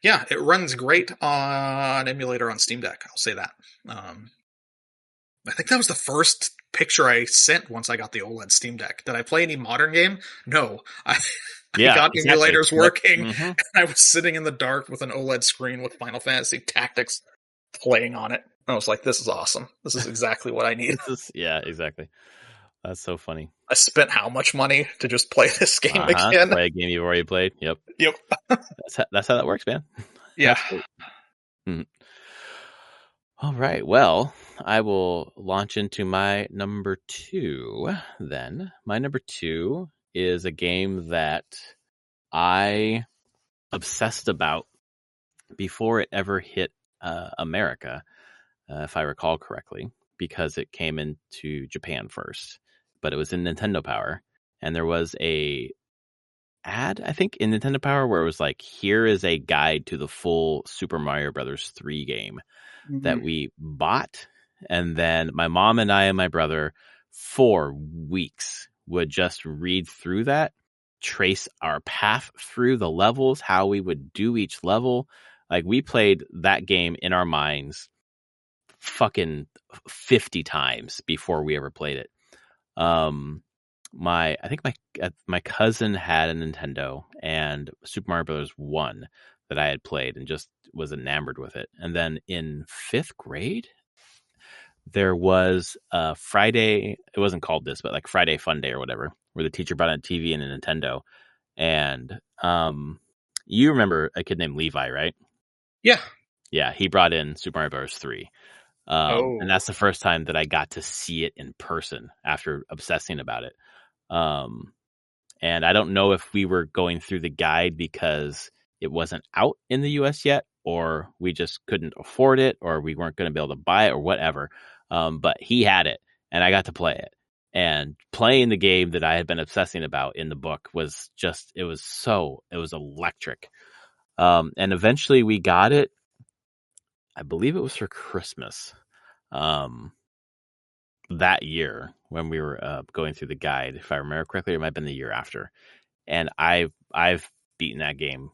yeah, it runs great on emulator on Steam Deck. I'll say that. Um, I think that was the first picture I sent once I got the OLED Steam Deck. Did I play any modern game? No. I Yeah, got exactly. emulators Yep. working, Mm-hmm. and I was sitting in the dark with an OLED screen with Final Fantasy Tactics playing on it. I was like, this is awesome. This is exactly what I need. Yeah, exactly. That's so funny. I spent how much money to just play this game To again? play a game you've already played. Yep. Yep. That's how that works, man. Yeah. That's great. Mhm. All right. Well, I will launch into my number 2 then. My number 2 is a game that I obsessed about before it ever hit America, if I recall correctly, because it came into Japan first. But it was in Nintendo Power, and there was a ad, I think, in Nintendo Power where it was like, here is a guide to the full Super Mario Brothers 3 game that Mm. we bought. And then my mom and I and my brother, for weeks, would just read through that, trace our path through the levels, how we would do each level. Like, we played that game in our minds fucking 50 times before we ever played it. I think my cousin had a Nintendo and Super Mario Brothers 1 that I had played and just was enamored with it. And then in 5th grade, there was a Friday, it wasn't called this, but like Friday Fun Day or whatever, where the teacher brought in a TV and a Nintendo. And you remember a kid named Levi, right? Yeah. Yeah, he brought in Super Mario Bros. 3. And Oh. that's the first time that I got to see it in person after obsessing about it. And I don't know if we were going through the guide because it wasn't out in the US yet, or we just couldn't afford it, or we weren't going to be able to buy it, or whatever. But he had it, and I got to play it. And playing the game that I had been obsessing about in the book was just, it was electric. And eventually we got it. I believe it was for Christmas. That year when we were going through the guide, if I remember correctly, it might have been the year after. And I've beaten that game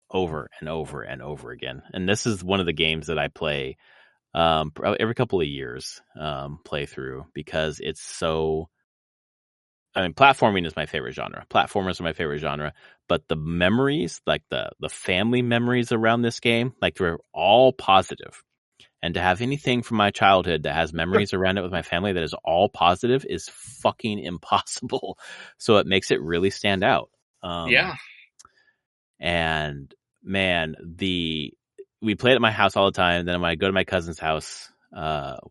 over and over and over again. And this is one of the games that I play every couple of years, play through, because it's so. I mean, platforming is my favorite genre. Platformers are my favorite genre, but the memories, like the family memories around this game, like they're all positive. And to have anything from my childhood that has memories around it with my family that is all positive is fucking impossible. So it makes it really stand out. Yeah. And man, we played at my house all the time. Then when I go to my cousin's house,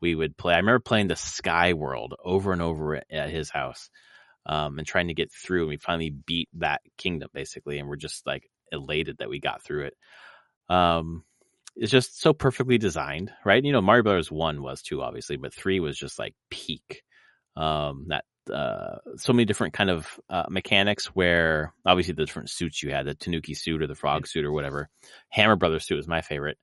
we would play. I remember playing the Sky World over and over at his house, and trying to get through. And we finally beat that kingdom basically, and we're just like elated that we got through it. It's just so perfectly designed, right? You know, Mario Brothers 1 was too, obviously, but 3 was just like peak. That so many different kind of mechanics where obviously the different suits you had, the Tanuki suit or the frog suit or whatever. Hammer Brothers suit was my favorite.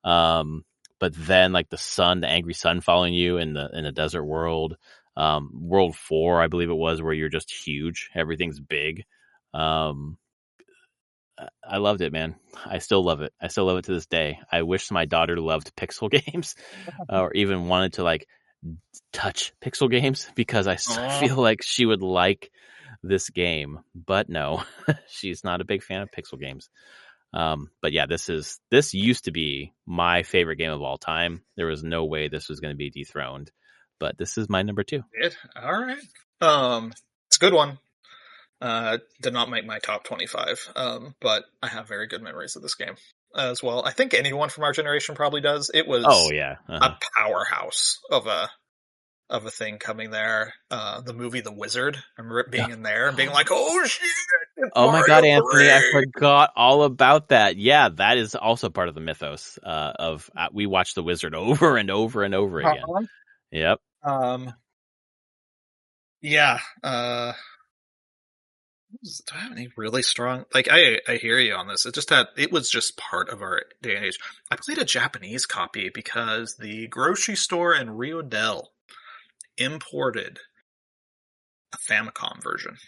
But then like the sun, the angry sun following you in the desert world. World 4, I believe it was, where you're just huge. Everything's big. I loved it, man. I still love it. I still love it to this day. I wish my daughter loved pixel games, or even wanted to like touch pixel games, because I Oh. feel like she would like this game. But no, she's not a big fan of pixel games. But yeah, this used to be my favorite game of all time. There was no way this was going to be dethroned, but this is my number 2. All right. It's a good one. Did not make my top 25. But I have very good memories of this game as well. I think anyone from our generation probably does. It Oh was yeah, a powerhouse of a thing coming there. The movie The Wizard. I remember it being in there and being like, "Oh shit, it's oh my Mario god, Anthony, I 3!" forgot all about that. Yeah, that is also part of the mythos of we watched The Wizard over and over and over again. Uh-huh. Yep. Yeah. Do I have any really strong? Like, I hear you on this. It was just part of our day and age. I played a Japanese copy because the grocery store in Rio Del imported a Famicom version.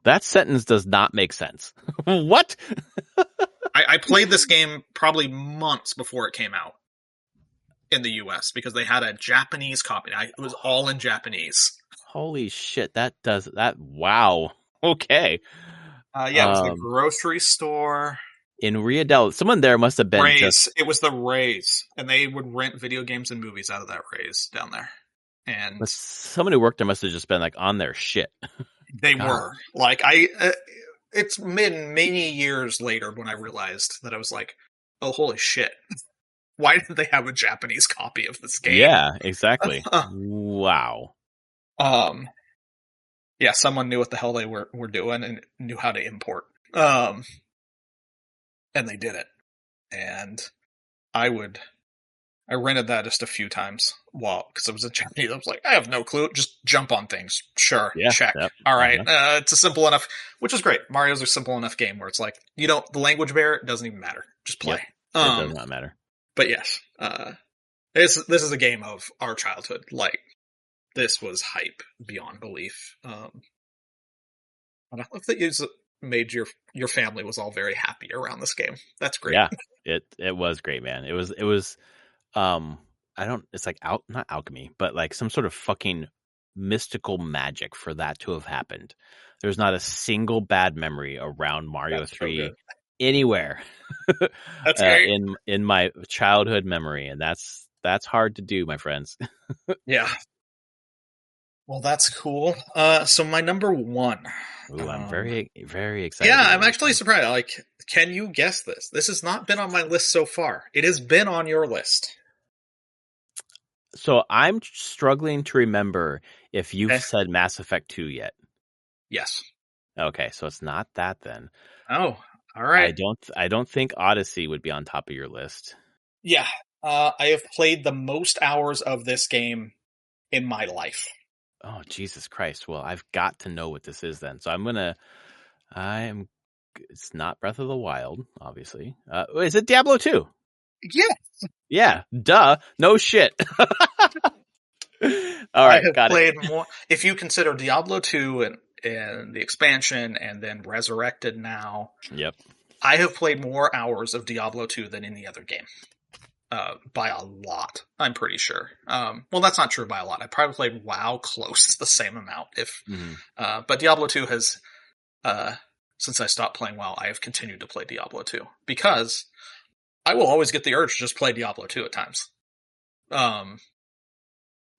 That sentence does not make sense. What? I played this game probably months before it came out in the US because they had a Japanese copy. It was all in Japanese. Holy shit, that does that. Wow. Okay. Yeah, it was the grocery store. In Rio Del, someone there must have been Rays. just. It was the Rays, and they would rent video games and movies out of that Rays down there. And But someone who worked there must have just been like on their shit. they God. were like, it's been many years later when I realized that I was like, oh, holy shit. Why did they have a Japanese copy of this game? Yeah, exactly. Wow. Yeah, someone knew what the hell they were doing and knew how to import. And they did it. And I rented that just a few times because it was in Japanese. I was like, I have no clue. Just jump on things. Sure. Yeah. Check. Yep. All right. It's a simple enough, which is great. Mario's a simple enough game where it's like, the language barrier doesn't even matter. Just play. Yep. It does not matter. But yes, this is a game of our childhood. Like, this was hype beyond belief. And I love that you made your family was all very happy around this game. That's great. Yeah. It was great, man. It was it's like not alchemy, but like some sort of fucking mystical magic for that to have happened. There's not a single bad memory around Mario 3 anywhere. That's great. In my childhood memory, and that's hard to do, my friends. Yeah. Well, that's cool. So my number 1. Ooh, I'm very, very excited. Yeah, I'm actually surprised. Like, can you guess this? This has not been on my list so far. It has been on your list. So I'm struggling to remember if you've said Mass Effect 2 yet. Yes. Okay, so it's not that then. Oh, all right. I don't think Odyssey would be on top of your list. Yeah. I have played the most hours of this game in my life. Oh, Jesus Christ. Well, I've got to know what this is then. So it's not Breath of the Wild, obviously. Is it Diablo 2? Yes. Yeah, duh. No shit. All right, I have got played more. If you consider Diablo 2 and the expansion and then Resurrected now. Yep. I have played more hours of Diablo 2 than any other game. By a lot, I'm pretty sure. Well, that's not true by a lot. I probably played WoW close to the same amount. But Diablo 2 has, since I stopped playing WoW, I have continued to play Diablo 2 because I will always get the urge to just play Diablo 2 at times. I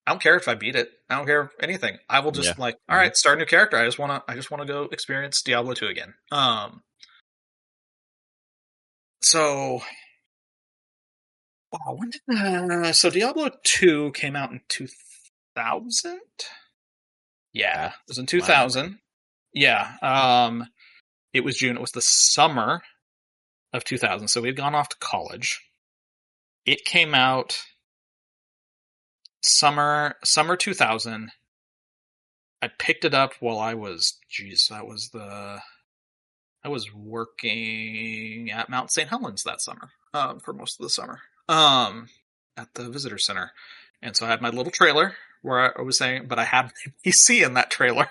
don't care if I beat it. I don't care anything. I will just all right, start a new character. I just want to go experience Diablo 2 again. So when did so Diablo 2 came out in 2000? Yeah, it was in 2000. Yeah. It was June. It was the summer of 2000. So we had gone off to college. It came out summer 2000. I picked it up while I was I was working at Mount St. Helens that summer, for most of the summer, at the visitor center. And so I had my little trailer where I was saying, but I had my PC in that trailer,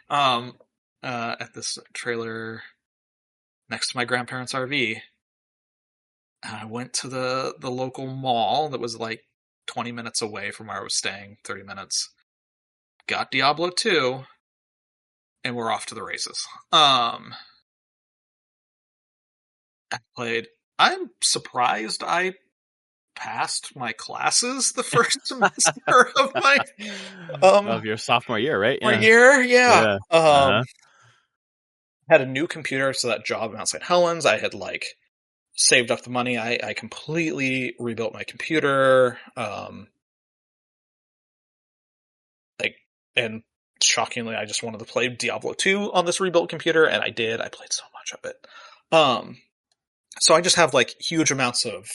at this trailer next to my grandparents' RV. I went to the local mall that was like 20 minutes away from where I was staying, 30 minutes. Got Diablo 2, and we're off to the races. I played. I'm surprised I passed my classes the first semester of um Of your sophomore year, right? my Yeah. year. Yeah. Yeah. Uh-huh. Had a new computer, so that job in St. Helens, I had like saved up the money. I completely rebuilt my computer. Like, and shockingly, I just wanted to play Diablo 2 on this rebuilt computer, and I did. I played so much of it. So I just have like huge amounts of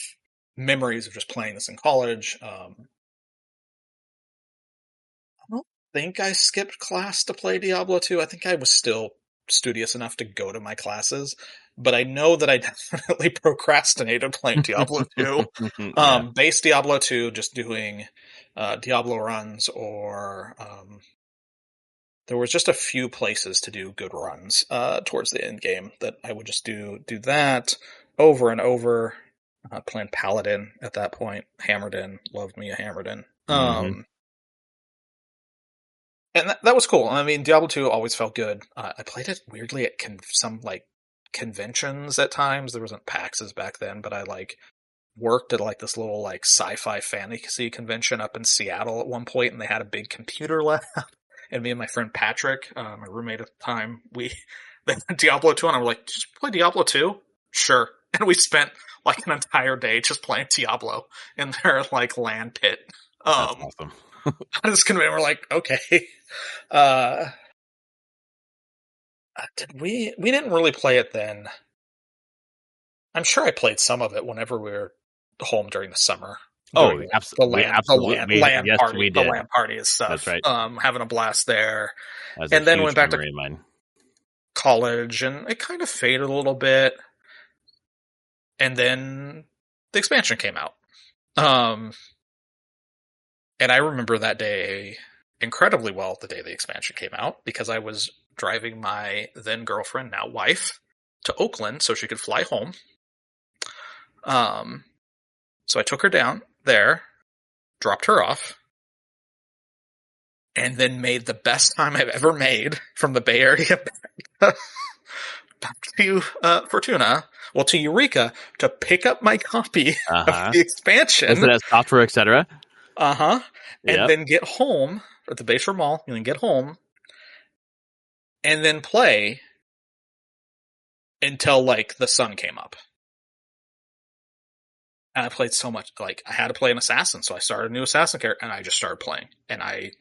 memories of just playing this in college. I don't think I skipped class to play Diablo 2. I think I was still studious enough to go to my classes, but I know that I definitely procrastinated playing Diablo 2. Yeah. Base Diablo 2, just doing Diablo runs, or there was just a few places to do good runs towards the end game that I would just do that over and over. Playing Paladin at that point, Hammerden, loved me a Hammerden. Mhm. And that was cool. I mean, Diablo 2 always felt good. I played it weirdly at some like conventions at times. There wasn't PAXs back then, but I like worked at like this little like sci-fi fantasy convention up in Seattle at one point, and they had a big computer lab. And me and my friend Patrick, my roommate at the time, we they had Diablo 2, and I was like, "Just play Diablo 2?" Sure. And we spent like an entire day just playing Diablo in their like land pit. That's Um, awesome. I just we're like, okay. Uh, did we didn't really play it then. I'm sure I played some of it whenever we were home during the summer, Oh, during we absolutely land yes, party, we did. and That's stuff. right. Having a blast there, That's a and then went huge back to memory of mine. college, and it kind of faded a little bit. And then the expansion came out, um, and I remember that day incredibly well. The day the expansion came out, because I was driving my then girlfriend, now wife, to Oakland so she could fly home. Um, so I took her down there, dropped her off, and then made the best time I've ever made from the Bay Area back to Fortuna, well, to Eureka, to pick up my copy of Uh-huh. the expansion. Listed as software, etc. Uh-huh. And Yep. then get home at the Bayshore Mall, and then get home, and then play until like the sun came up. And I played so much, like I had to play an assassin, so I started a new assassin character, and I just started playing. And I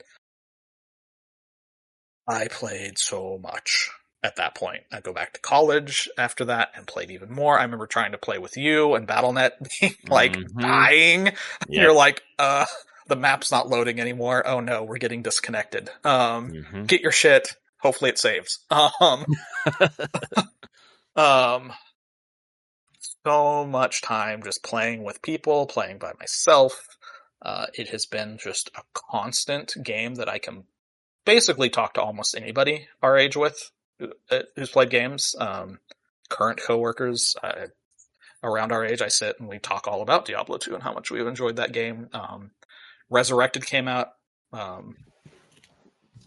played so much at that point. I go back to college after that and played even more. I remember trying to play with you and BattleNet being like Mhm. dying. And Yep. you're like, the map's not loading anymore. Oh no, we're getting disconnected. Mhm. Get your shit. Hopefully it saves. Um, so much time just playing with people, playing by myself. It has been just a constant game that I can basically talk to almost anybody our age with who's played games. Current coworkers around our age, I sit and we talk all about Diablo 2 and how much we've enjoyed that game. Resurrected came out. Um,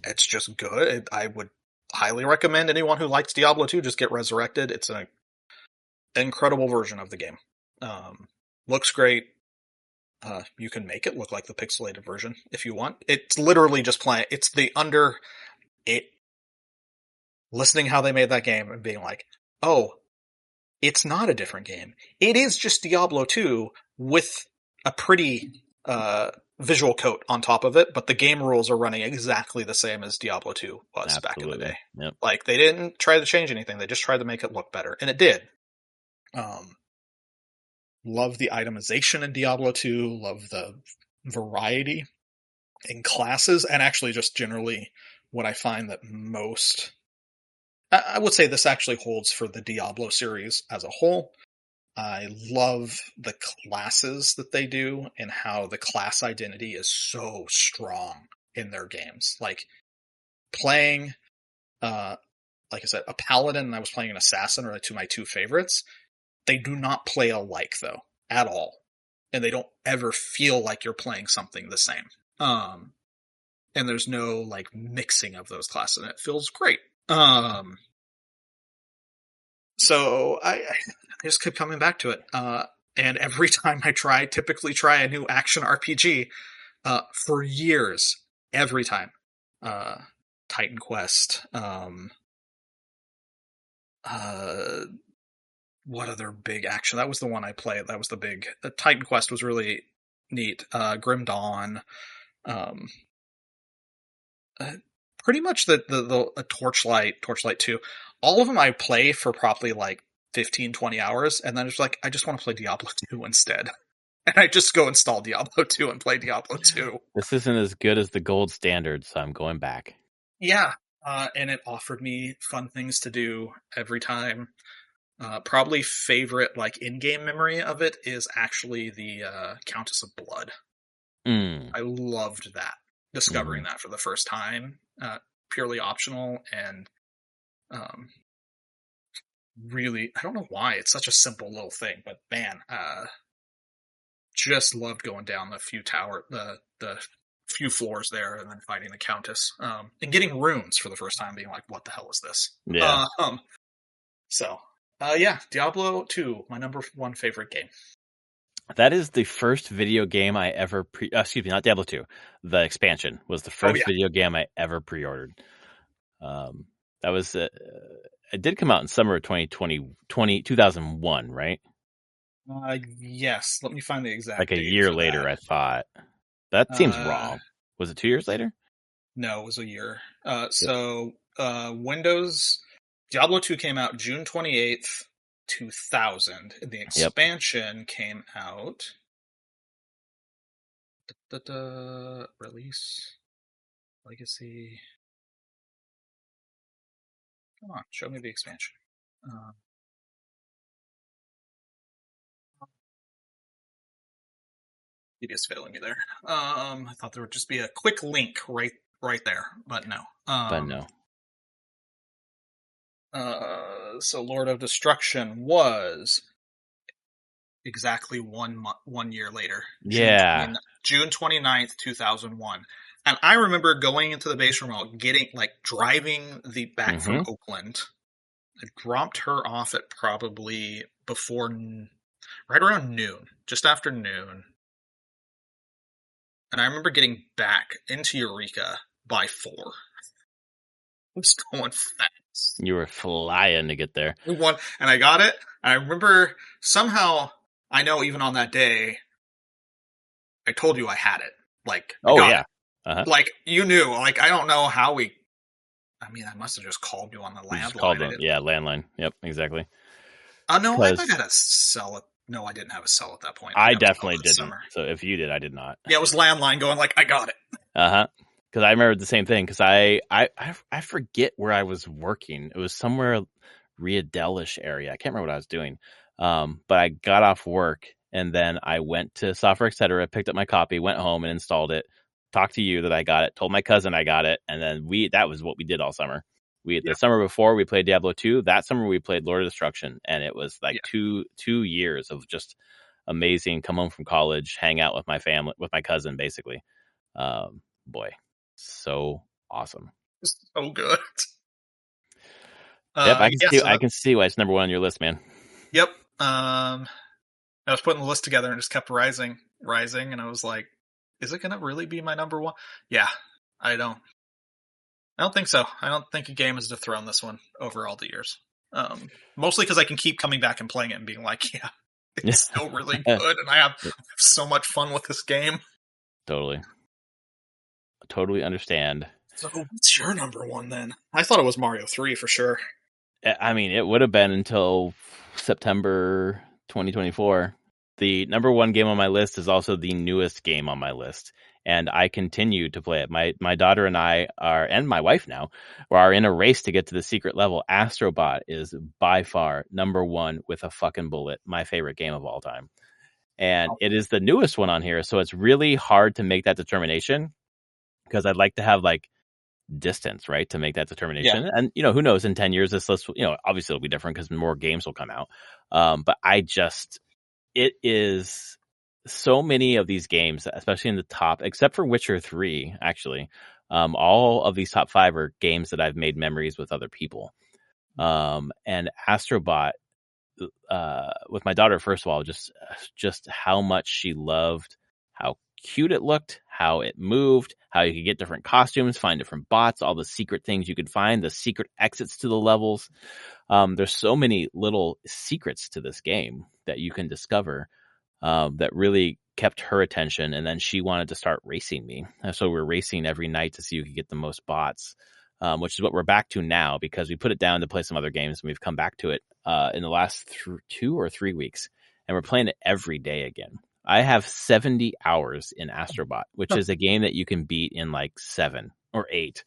it's just good. I would highly recommend anyone who likes Diablo 2 just get Resurrected. It's an incredible version of the game. Looks great. You can make it look like the pixelated version if you want. It's literally just playing. It's the under it. Listening how they made that game and being like, oh, it's not a different game. It is just Diablo 2 with a pretty visual coat on top of it, but the game rules are running exactly the same as Diablo 2 was back in the Absolutely. day. Yep. Like, they didn't try to change anything. They just tried to make it look better. And it did. Love the itemization in Diablo 2. Love the variety in classes. And actually just generally what I find that most... I would say this actually holds for the Diablo series as a whole. I love the classes that they do and how the class identity is so strong in their games. Like playing, like I said, a paladin and I was playing an assassin are my two favorites. They do not play alike though, at all. And they don't ever feel like you're playing something the same. And there's no like mixing of those classes and it feels great. So I just kept coming back to it. And every time I typically try a new action RPG, for years, every time. Uh, Titan Quest. Uh, what other big action? That was the one I played. That was the big. Titan Quest was really neat. Grim Dawn. Um, uh, Pretty much the Torchlight 2. All of them I play for probably like 15, 20 hours, and then it's like, I just want to play Diablo 2 instead. And I just go install Diablo 2 and play Diablo 2. This isn't as good as the gold standard, so I'm going back. Yeah. And it offered me fun things to do every time. Probably favorite like in-game memory of it is actually the Countess of Blood. Mm. I loved that, discovering Mm-hmm. that for the first time, purely optional, and um, really, I don't know why it's such a simple little thing, but man, just loved going down the few floors there, and then fighting the Countess, and getting runes for the first time, being like, "What the hell is this?" Yeah. So, yeah, Diablo 2, my number one favorite game. That is the first video game I ever excuse me, not Diablo 2. The expansion was the Oh first yeah, video game I ever pre-ordered. That was it did come out in summer of 2001, right? yes. Let me find the Like exact a date year for later, that. I thought. That seems Uh, wrong. Was it 2 years later? no, it was a year. Yep. Windows Diablo 2 came out June 28th, 2000. And the Yep. expansion came out. Release Legacy. Come on, show me the expansion. Uh, Media's failing me there. I thought there would just be a quick link right there, but no. But no. So Lord of Destruction was exactly 1 year later, Yeah. June 29th, 2001. And I remember going into the base remote, driving the back from Mm-hmm. Oakland. I dropped her off at probably right around noon, just after noon. And I remember getting back into Eureka by 4. I was going fast. You were flying to get there. And I got it. And I remember somehow, I know even on that day, I told you I had it. Like, I Oh got yeah. it. Uh-huh. Like, you knew. Like, I don't know how I mean, I must have just called you on the You just landline. called I them. didn't. Yeah, landline. Yep, exactly. Oh, no, I might Because have had a cell. No, I didn't have a cell at that point. I I didn't have a cell definitely that didn't. summer. So if you did, I did not. Yeah, it was landline going like, I got it. Uh-huh. Because I remember the same thing. Because I forget where I was working. It was somewhere Riadelish area. I can't remember what I was doing. But I got off work and then I went to Software Etc., picked up my copy, went home and installed it, talked to you that I got it, told my cousin I got it, and then that was what we did all summer. The Yeah, summer before we played Diablo 2. That summer we played Lord of Destruction, and it was like yeah. 2 years of just amazing. Come home from college, hang out with my family, with my cousin, basically. Boy, so awesome. It's so good. Yep, Yeah, so I can see why it's number one on your list, man. yep. I was putting the list together and just kept rising, and I was like, is it going to really be my number one? Yeah, I don't. I don't think so. I don't think a game has dethroned this one over all the years. Mostly because I can keep coming back and playing it and being like, yeah, it's still really good, and I have so much fun with this game. Totally understand. So, what's your number one then? I thought it was Mario 3 for sure. I mean, it would have been until September 2024. The number one game on my list is also the newest game on my list, and I continue to play it. My daughter and I are, and my wife now, are in a race to get to the secret level. Astrobot is by far number one with a fucking bullet. My favorite game of all time, and it is the newest one on here, so it's really hard to make that determination because I'd like to have like distance, right, to make that Yeah, determination. And who knows, in 10 years this list, obviously it'll be different because more games will come out. But it is so many of these games, especially in the top, except for Witcher 3 actually, All of these top 5 are games that I've made memories with other people. And Astrobot, with my daughter, first of all, just how much she loved how cute it looked, how it moved, how you could get different costumes, find different bots, all the secret things you could find, the secret exits to the levels. There's so many little secrets to this game that you can discover that really kept her attention. And then she wanted to start racing me. And so we're racing every night to see who could get the most bots, which is what we're back to now because we put it down to play some other games and we've come back to it in the last 2 or 3 weeks. And we're playing it every day again. I have 70 hours in Astrobot, which is a game that you can beat in like 7 or 8.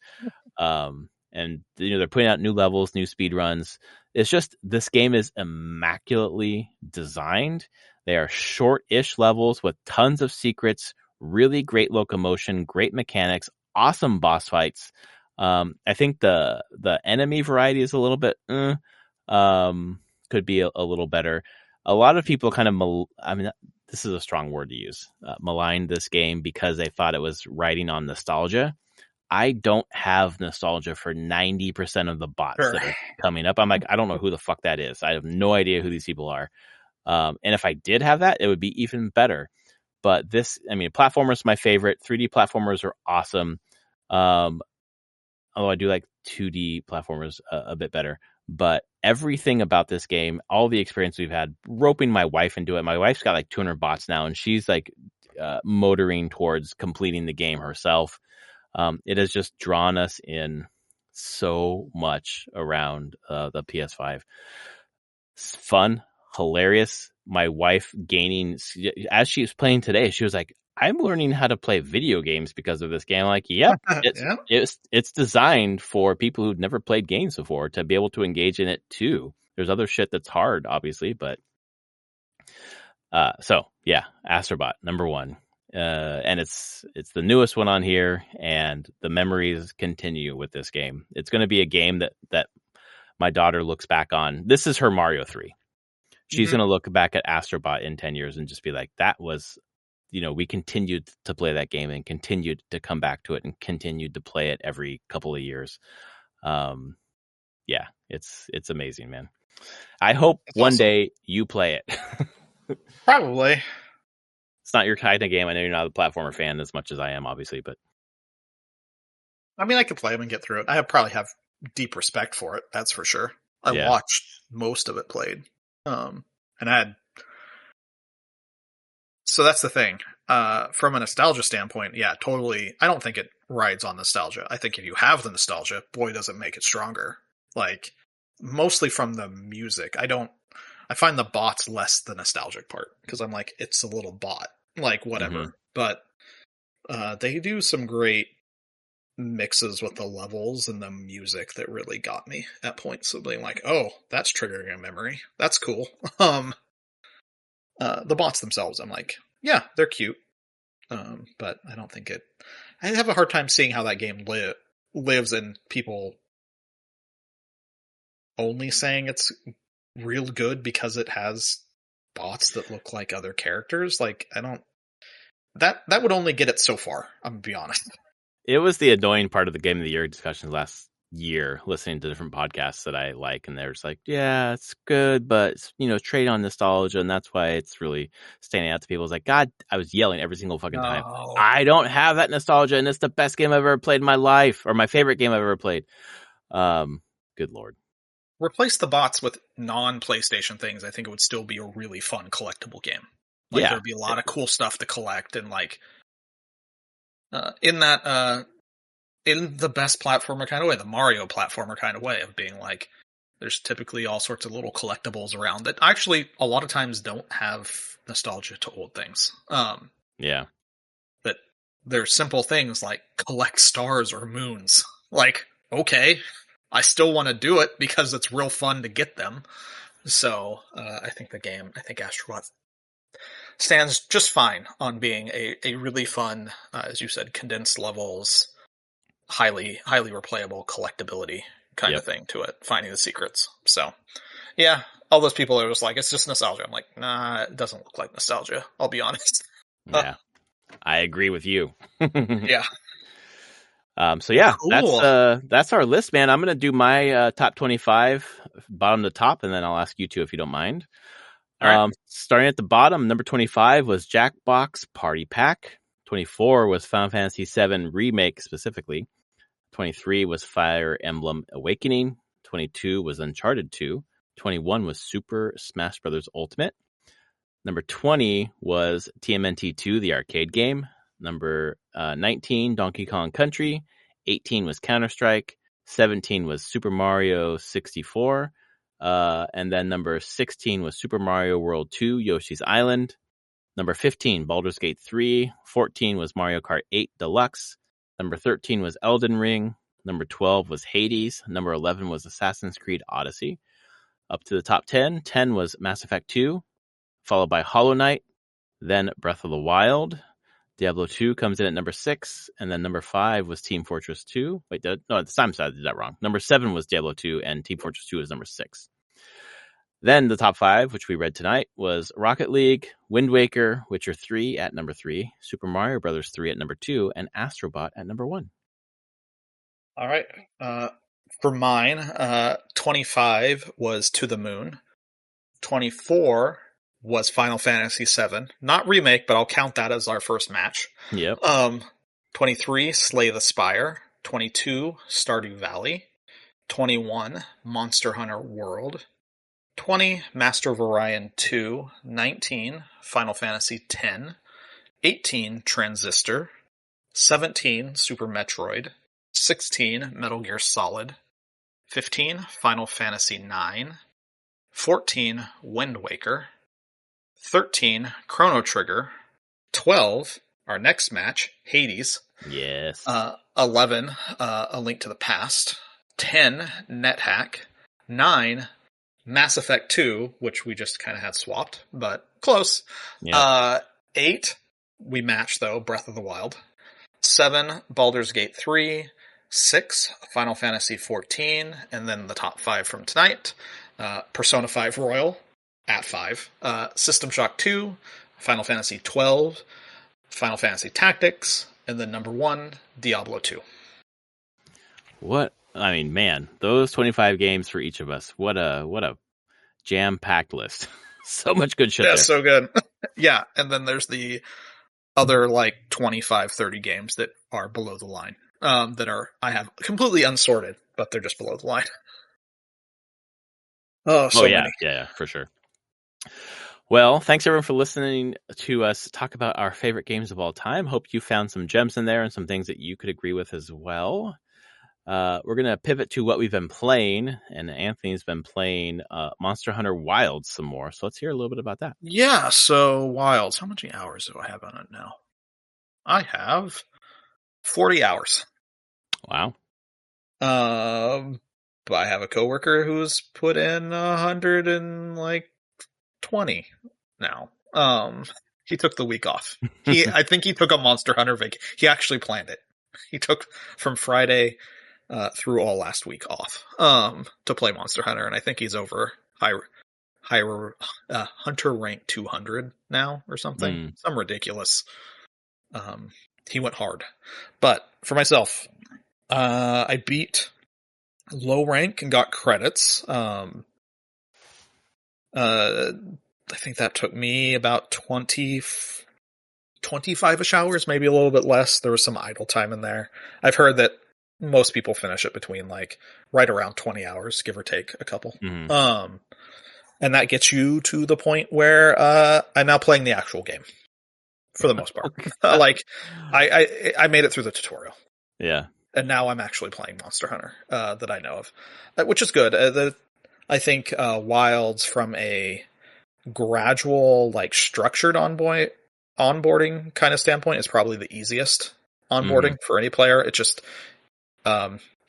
And they're putting out new levels, new speed runs. It's just this game is immaculately designed. They are short-ish levels with tons of secrets, really great locomotion, great mechanics, awesome boss fights. I think the enemy variety is a little bit could be a little better. A lot of people kind of this is a strong word to use, maligned this game because they thought it was riding on nostalgia. I don't have nostalgia for 90% of the bots that are coming up. I'm like, I don't know who the fuck that is. I have no idea who these people are. And if I did have that, it would be even better. But platformers my favorite. 3D platformers are awesome. Although I do like 2D platformers a bit better. But everything about this game, all the experience we've had, roping my wife into it. My wife's got like 200 bots now, and she's like motoring towards completing the game herself. It has just drawn us in so much around the PS5. It's fun, hilarious. My wife gaining, as she was playing today, she was like, I'm learning how to play video games because of this game. I'm like, yep, it's designed for people who've never played games before to be able to engage in it too. There's other shit that's hard, obviously, but so yeah, Astrobot, number 1. And it's the newest one on here, and the memories continue with this game. It's going to be a game that my daughter looks back on. This is her Mario 3. She's going to look back at Astrobot in 10 years and just be like, that was, we continued to play that game and continued to come back to it and continued to play it every couple of years. Yeah, it's amazing, man. I hope That's one awesome. day you play it. Probably. It's not your kind of game. I know you're not a platformer fan as much as I am, obviously, but I mean, I could play them and get through it. I probably have deep respect for it. That's for sure. I watched most of it played. And so that's the thing. From a nostalgia standpoint, yeah, totally. I don't think it rides on nostalgia. I think if you have the nostalgia, boy, does it make it stronger. Like, mostly from the music. I find the bots less the nostalgic part because I'm like, it's a little bot, like whatever. But they do some great mixes with the levels and the music that really got me at points of being like, oh, that's triggering a memory. That's cool. The bots themselves, I'm like, yeah, they're cute. But I don't think I have a hard time seeing how that game lives in people only saying it's real good because it has bots that look like other characters. Like, that would only get it so far, I'm gonna be honest. It was the annoying part of the Game of the Year discussions last year, listening to different podcasts that I like, and they're just like, yeah, it's good, but trade on nostalgia, and that's why it's really standing out to people. It's like, God, I was yelling every single fucking time. I don't have that nostalgia, and it's the best game I've ever played in my life, or my favorite game I've ever played. Good Lord. Replace the bots with non-PlayStation things, I think it would still be a really fun collectible game. Like, there'd be a lot of cool stuff to collect, and like, in the best platformer kind of way, the Mario platformer kind of way of being like, there's typically all sorts of little collectibles around that actually a lot of times don't have nostalgia to old things. Yeah. But they're simple things like collect stars or moons. Like, okay, I still want to do it because it's real fun to get them. So I think Astrobot stands just fine on being a really fun, as you said, condensed levels, highly replayable collectability kind of thing to it, finding the secrets. So yeah, all those people are just like, it's just nostalgia. I'm like, nah, it doesn't look like nostalgia, I'll be honest. Yeah, I agree with you. Yeah. So yeah, Cool. that's our list, man. I'm gonna do my top 25, bottom to top, and then I'll ask you two if you don't mind. All right. Starting at the bottom, number 25 was Jackbox Party Pack. 24 was Final Fantasy VII Remake specifically. 23 was Fire Emblem Awakening. 22 was Uncharted 2. 21 was Super Smash Bros. Ultimate. Number 20 was TMNT 2, the arcade game. Number 19, Donkey Kong Country. 18 was Counter-Strike. 17 was Super Mario 64. And then number 16 was Super Mario World 2, Yoshi's Island. Number 15, Baldur's Gate 3. 14 was Mario Kart 8 Deluxe. Number 13 was Elden Ring. Number 12 was Hades. Number 11 was Assassin's Creed Odyssey. Up to the top 10, 10 was Mass Effect 2, followed by Hollow Knight, then Breath of the Wild. Diablo 2 comes in at number 6, and then number 5 was Team Fortress 2. Wait, no, this time I did that wrong. Number 7 was Diablo 2, and Team Fortress 2 is number 6. Then the top 5, which we read tonight, was Rocket League, Wind Waker, Witcher 3 at number 3, Super Mario Bros. 3 at number 2, and Astrobot at number 1. All right. For mine, 25 was To the Moon. 24 was Final Fantasy VII. Not remake, but I'll count that as our first match. Yep. 23, Slay the Spire. 22, Stardew Valley. 21, Monster Hunter World. 20, Master of Orion 2. 19, Final Fantasy X. 18, Transistor. 17, Super Metroid. 16, Metal Gear Solid. 15, Final Fantasy IX. 14, Wind Waker. 13, Chrono Trigger. 12, our next match, Hades. Yes. 11, A Link to the Past. 10, NetHack. 9, Mass Effect 2, which we just kind of had swapped, but close. Yep. 8, we matched though, Breath of the Wild. 7, Baldur's Gate 3. 6, Final Fantasy 14, and then the top 5 from tonight, Persona 5 Royal at 5, System Shock 2, Final Fantasy 12, Final Fantasy Tactics, and then number 1, Diablo 2. What? I mean, man, those 25 games for each of us. What a jam-packed list. So much good shit there. So good. Yeah, and then there's the other like 25, 30 games that are below the line. I have completely unsorted, but they're just below the line. Many. Yeah, for sure. Well, thanks everyone for listening to us talk about our favorite games of all time. Hope you found some gems in there and some things that you could agree with as well. We're going to pivot to what we've been playing, and Anthony's been playing Monster Hunter Wilds some more. So let's hear a little bit about that. Yeah, so Wilds. How many hours do I have on it now? I have 40 hours. Wow. But I have a coworker who's put in 120 now. He took the week off. I think he took a Monster Hunter vacation. He actually planned it. He took from Friday through all last week off to play Monster Hunter, and I think he's over higher Hunter rank 200 now or something. Some ridiculous. He went hard. But for myself, I beat low rank and got credits. I think that took me about 25-ish hours, maybe a little bit less. There was some idle time in there. I've heard that most people finish it between like right around 20 hours, give or take a couple. Mm-hmm. And that gets you to the point where I'm now playing the actual game for the most part. Like I made it through the tutorial. Yeah. And now I'm actually playing Monster Hunter that I know of, which is good. I think Wilds, from a gradual, like structured onboarding kind of standpoint, is probably the easiest onboarding for any player. It just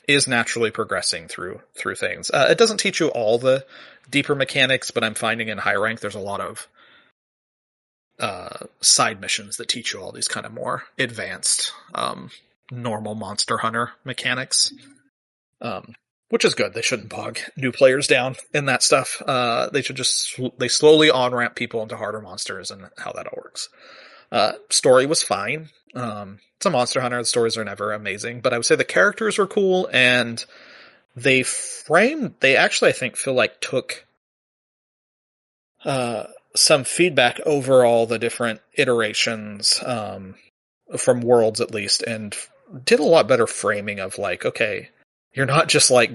is naturally progressing through things. It doesn't teach you all the deeper mechanics, but I'm finding in high rank there's a lot of side missions that teach you all these kind of more advanced normal Monster Hunter mechanics, which is good. They shouldn't bog new players down in that stuff. They should just they slowly on-ramp people into harder monsters and how that all works. Story was fine. It's a Monster Hunter. The stories are never amazing, but I would say the characters were cool, and they actually, I think, feel like took some feedback over all the different iterations, from Worlds at least, and did a lot better framing of like, okay, you're not just like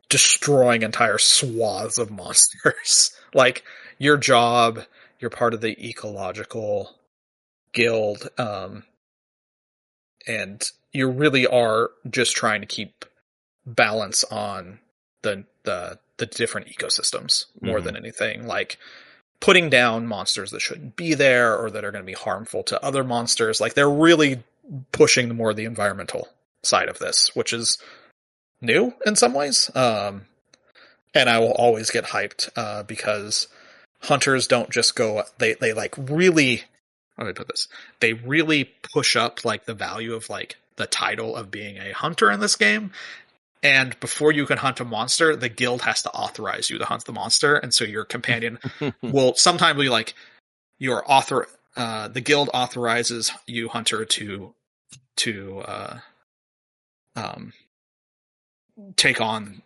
destroying entire swaths of monsters. Like, your job, you're part of the ecological guild, and you really are just trying to keep balance on the different ecosystems more Mm-hmm. than anything. Like, putting down monsters that shouldn't be there or that are going to be harmful to other monsters. Like, they're really pushing more the environmental side of this, which is new in some ways. And I will always get hyped, because hunters don't just go, they like really, how do I put this? They really push up like the value of like the title of being a hunter in this game. And before you can hunt a monster, the guild has to authorize you to hunt the monster. And so your companion will sometimes be like, the guild authorizes you, hunter, to um, take on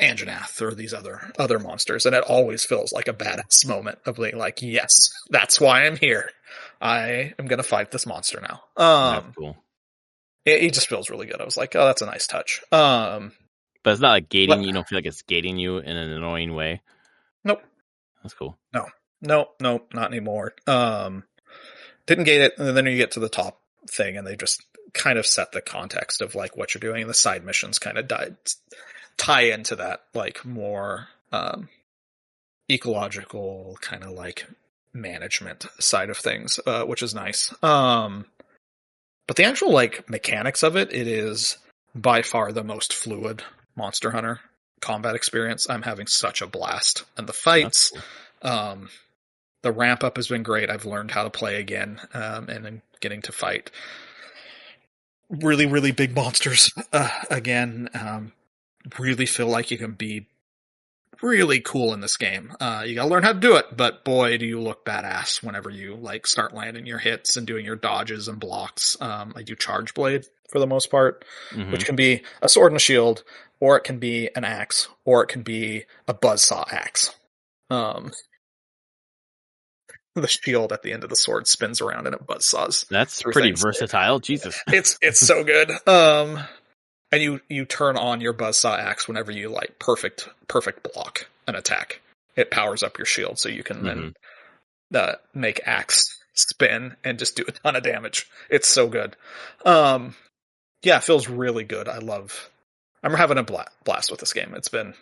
Anjanath or these other monsters, and it always feels like a badass moment of being like, yes, that's why I'm here. I am gonna fight this monster now. That's cool. It just feels really good. I was like, oh, that's a nice touch. But it's not like gating. But You don't feel like it's gating you in an annoying way. nope, That's cool. nope, not anymore. Didn't gate it, and then you get to the top thing, and they just kind of set the context of like what you're doing, and the side missions kind of tie into that like more ecological kind of like management side of things, which is nice. But the actual like mechanics of it is by far the most fluid Monster Hunter combat experience. I'm having such a blast, and the That's fights, cool. the ramp up has been great. I've learned how to play again, and I'm getting to fight really, really big monsters again. Really feel like you can be really cool in this game. You gotta learn how to do it, but boy, do you look badass whenever you like start landing your hits and doing your dodges and blocks. I do Charge Blade for the most part, Mm-hmm. which can be a sword and a shield, or it can be an axe, or it can be a buzzsaw axe. Um, the shield at the end of the sword spins around and it buzzsaws That's through pretty things. versatile. Jesus. It's so good. And you turn on your buzzsaw axe whenever you like perfect block an attack. It powers up your shield, so you can Mm-hmm. then make axe spin and just do a ton of damage. It's so good. Yeah, it feels really good. I'm having a blast with this game. It's been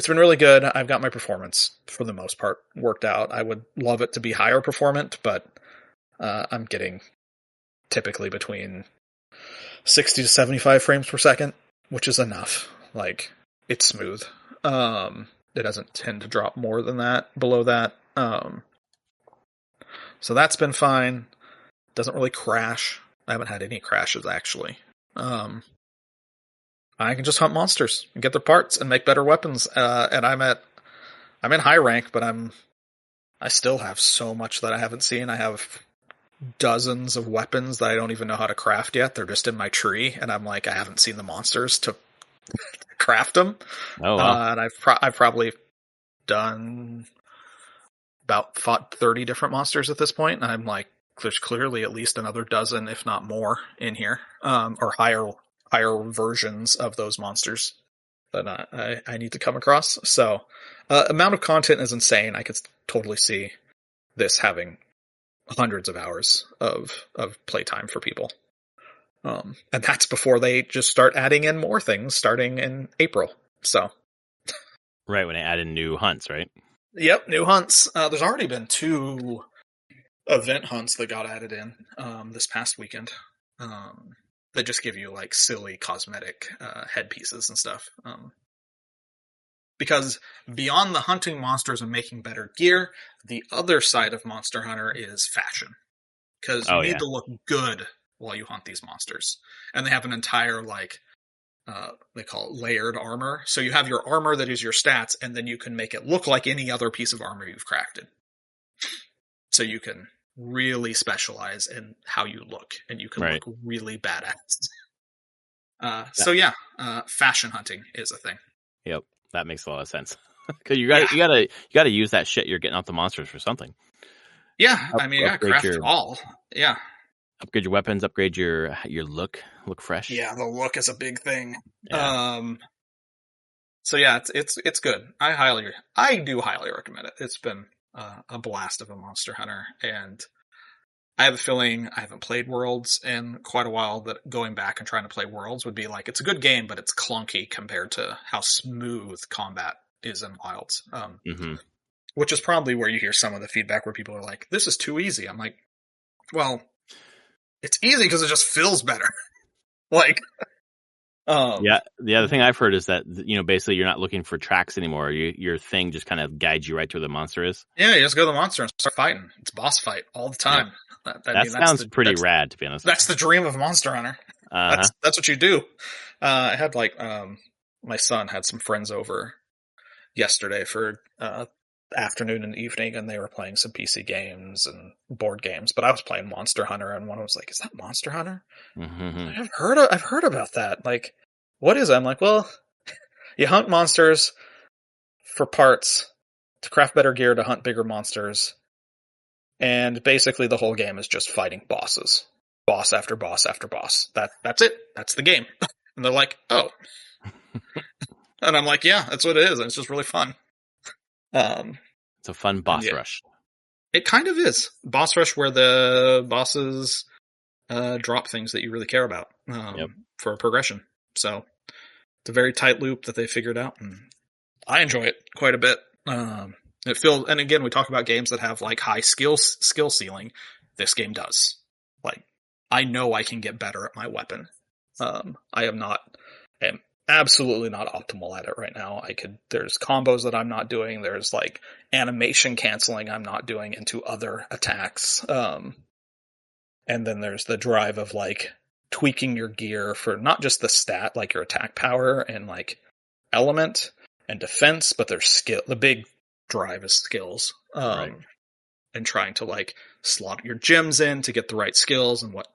really good. I've got my performance for the most part worked out. I would love it to be higher performant, but I'm getting typically between 60 to 75 frames per second, which is enough. Like, it's smooth. It doesn't tend to drop more than that, below that. So that's been fine. Doesn't really crash. I haven't had any crashes, actually. I can just hunt monsters and get their parts and make better weapons. And I'm in high rank, but I still have so much that I haven't seen. I have dozens of weapons that I don't even know how to craft yet. They're just in my tree, and I'm like, I haven't seen the monsters to craft them. Oh wow. And I've probably done fought 30 different monsters at this point, and I'm like, there's clearly at least another dozen, if not more, in here, or higher versions of those monsters that I need to come across. So, amount of content is insane. I could totally see this having hundreds of hours of playtime for people. And that's before they just start adding in more things starting in April. So, Right, when I add in new hunts, right? yep, new hunts. There's already been 2 event hunts that got added in this past weekend. That just give you like silly cosmetic headpieces and stuff. Because beyond the hunting monsters and making better gear, the other side of Monster Hunter is fashion. Because you Oh need yeah. to look good while you hunt these monsters. And they have an entire, like, they call it layered armor. So you have your armor that is your stats, and then you can make it look like any other piece of armor you've crafted. So you can really specialize in how you look, and you can Right. look really badass. Yeah. So yeah, fashion hunting is a thing. Yep. That makes a lot of sense. Because Yeah, you gotta use that shit you're getting off the monsters for something. yeah. I mean, you gotta Upgrade craft it your all. Yeah, weapons, upgrade your look fresh. yeah. The look is a big thing. Yeah. So yeah, it's good. I do highly recommend it. It's been a blast of a Monster Hunter, and I have a feeling I haven't played Worlds in quite a while. That going back and trying to play Worlds would be like it's a good game, but it's clunky compared to how smooth combat is in Wilds. Mm-hmm. Which is probably where you hear some of the feedback where people are like, "This is too easy." I'm like, "Well, it's easy because it just feels better." Like, Yeah. The other thing I've heard is that, basically you're not looking for tracks anymore. Your thing just kind of guides you right to where the monster is. yeah, you just go to the monster and start fighting. It's boss fight all the Yep. time. I That mean, that's sounds pretty rad, to be honest. that's the dream of Monster Hunter. Uh-huh. That's what you do. I had my son had some friends over yesterday for afternoon and evening, and they were playing some PC games and board games. But I was playing Monster Hunter, and one was like, "Is that Monster Hunter?" Mm-hmm. I've heard about that. Like, what is it? I'm like, well, you hunt monsters for parts to craft better gear to hunt bigger monsters, and basically the whole game is just fighting bosses, boss after boss after boss. That's it. That's the game. And they're like, oh, and I'm like, yeah, that's what it is. And it's just really fun. It's a fun boss Yeah, rush. it kind of is boss rush where the bosses drop things that you really care about Yep. for progression. So it's a very tight loop that they figured out, and I enjoy it quite a bit. It feels, and again, we talk about games that have like high skill ceiling. This game does. Like, I know I can get better at my weapon. I am absolutely not optimal at it right now. There's combos that I'm not doing. There's like animation canceling I'm not doing into other attacks. And then there's the drive of like tweaking your gear for not just the stat, like your attack power and like element and defense, but there's skill. The big drive is skills. Right. And trying to like slot your gems in to get the right skills and what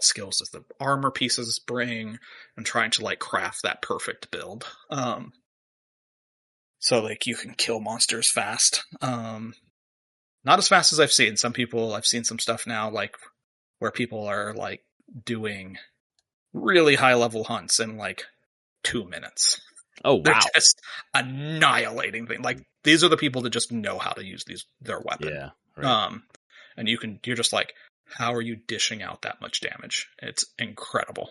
skills does the armor pieces bring, and trying to like craft that perfect build. So like you can kill monsters fast. Not as fast as I've seen. I've seen some stuff now like where people are like doing really high level hunts in like 2 minutes. Oh, wow. They're just annihilating things. Like these are the people that just know how to use their weapon. Yeah. Right. And you're just like, how are you dishing out that much damage? It's incredible.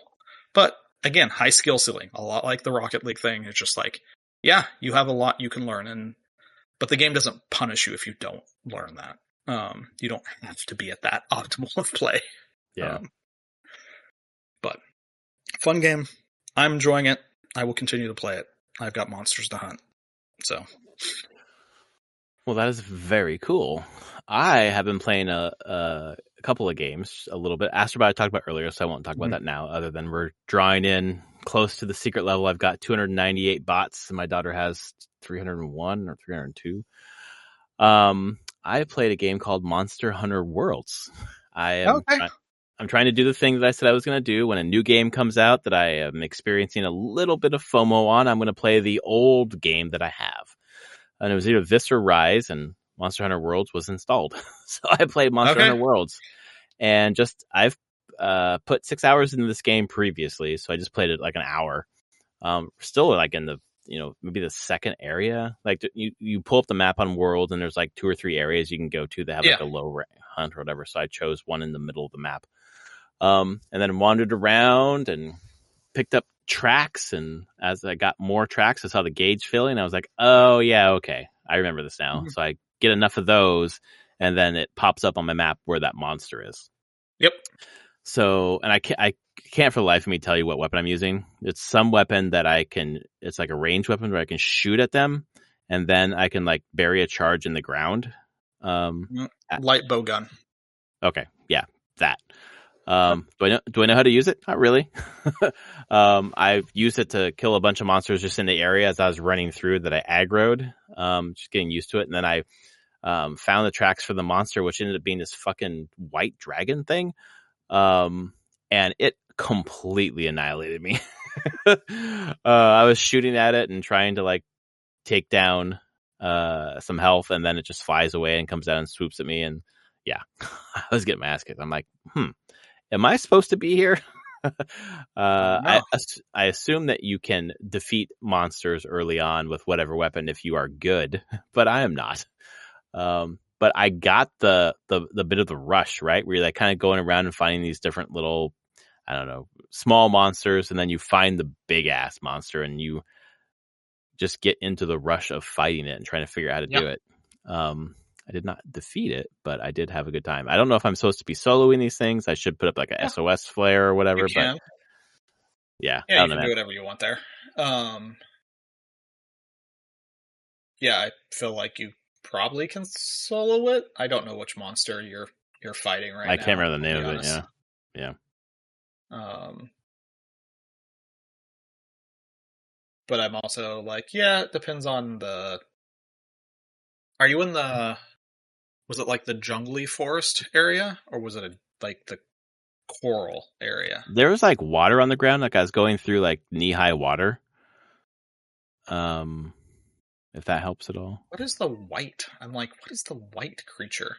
But again, high skill ceiling, a lot like the Rocket League thing. It's just like, yeah, you have a lot you can learn, but the game doesn't punish you if you don't learn that. You don't have to be at that optimal of play. Yeah. But fun game. I'm enjoying it. I will continue to play it. I've got monsters to hunt. So. Well, that is very cool. I have been playing a couple of games a little bit. Astrobot I talked about earlier, so I won't talk about that now, other than we're drawing in close to the secret level. I've got 298 bots, and my daughter has 301 or 302. I played a game called Monster Hunter Worlds. I'm trying to do the thing that I said I was going to do. When a new game comes out that I am experiencing a little bit of FOMO on, I'm going to play the old game that I have. And it was either this or Rise, and Monster Hunter Worlds was installed. So I played Monster Hunter Worlds. And I've put 6 hours into this game previously, so I just played it like an hour. Still like in the, maybe the second area. Like you pull up the map on World, and there's like 2 or 3 areas you can go to that have like a low hunt or whatever. So I chose one in the middle of the map. And then wandered around and picked up tracks, and as I got more tracks, I saw the gauge filling. I was like, oh yeah, okay, I remember this now. So I get enough of those, and then it pops up on my map where that monster is. Yep. So, and I can't for the life of me tell you what weapon I'm using. It's some weapon that it's like a ranged weapon where I can shoot at them, and then I can like bury a charge in the ground. Light bow gun. Okay, yeah, that. Do I know how to use it? Not really. I've used it to kill a bunch of monsters just in the area as I was running through that I aggroed. Just getting used to it. And then found the tracks for the monster, which ended up being this fucking white dragon thing. And it completely annihilated me. I was shooting at it and trying to like take down some health, and then it just flies away and comes down and swoops at me. And yeah, I was getting my ass kicked. I'm like, am I supposed to be here? No. I assume that you can defeat monsters early on with whatever weapon if you are good, but I am not. But I got the bit of the rush, right? Where you're like kind of going around and finding these different little, I don't know, small monsters, and then you find the big ass monster and you just get into the rush of fighting it and trying to figure out how to Yeah. do it. I did not defeat it, but I did have a good time. I don't know if I'm supposed to be soloing these things. I should put up like a SOS flare or whatever, You but can. yeah, Yeah, I you don't know, can do man. whatever you want there. Yeah, I feel like you probably can solo it. I don't know which monster you're fighting right I can't now, remember the I'll name be of it. honest. Yeah. Yeah. But I'm also like, yeah, it depends on the. Are you in the? Was it like the jungly forest area, or was it like the coral area? There was like water on the ground. Like I was going through like knee high water. If that helps at all. What is the white? I'm like, what is the white creature?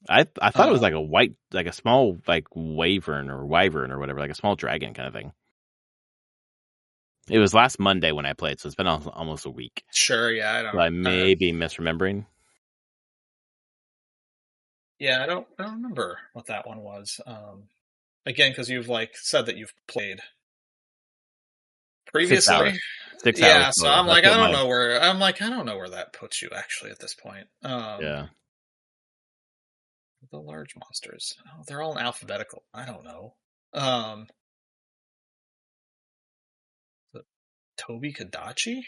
I thought it was like a white, like a small, like wyvern or whatever, like a small dragon kind of thing. It was last Monday when I played, so it's been almost a week. Sure, yeah, I don't. So I may be misremembering. Yeah, I don't remember what that one was. Again, because you've like said that you've played 6 hours. previously. 6 hours Yeah, so total. I'm That's like, what I don't my know where. I'm like, I don't know where that puts you actually at this point. yeah. The large monsters. Oh, they're all in alphabetical. I don't know. Um, Toby Kadachi?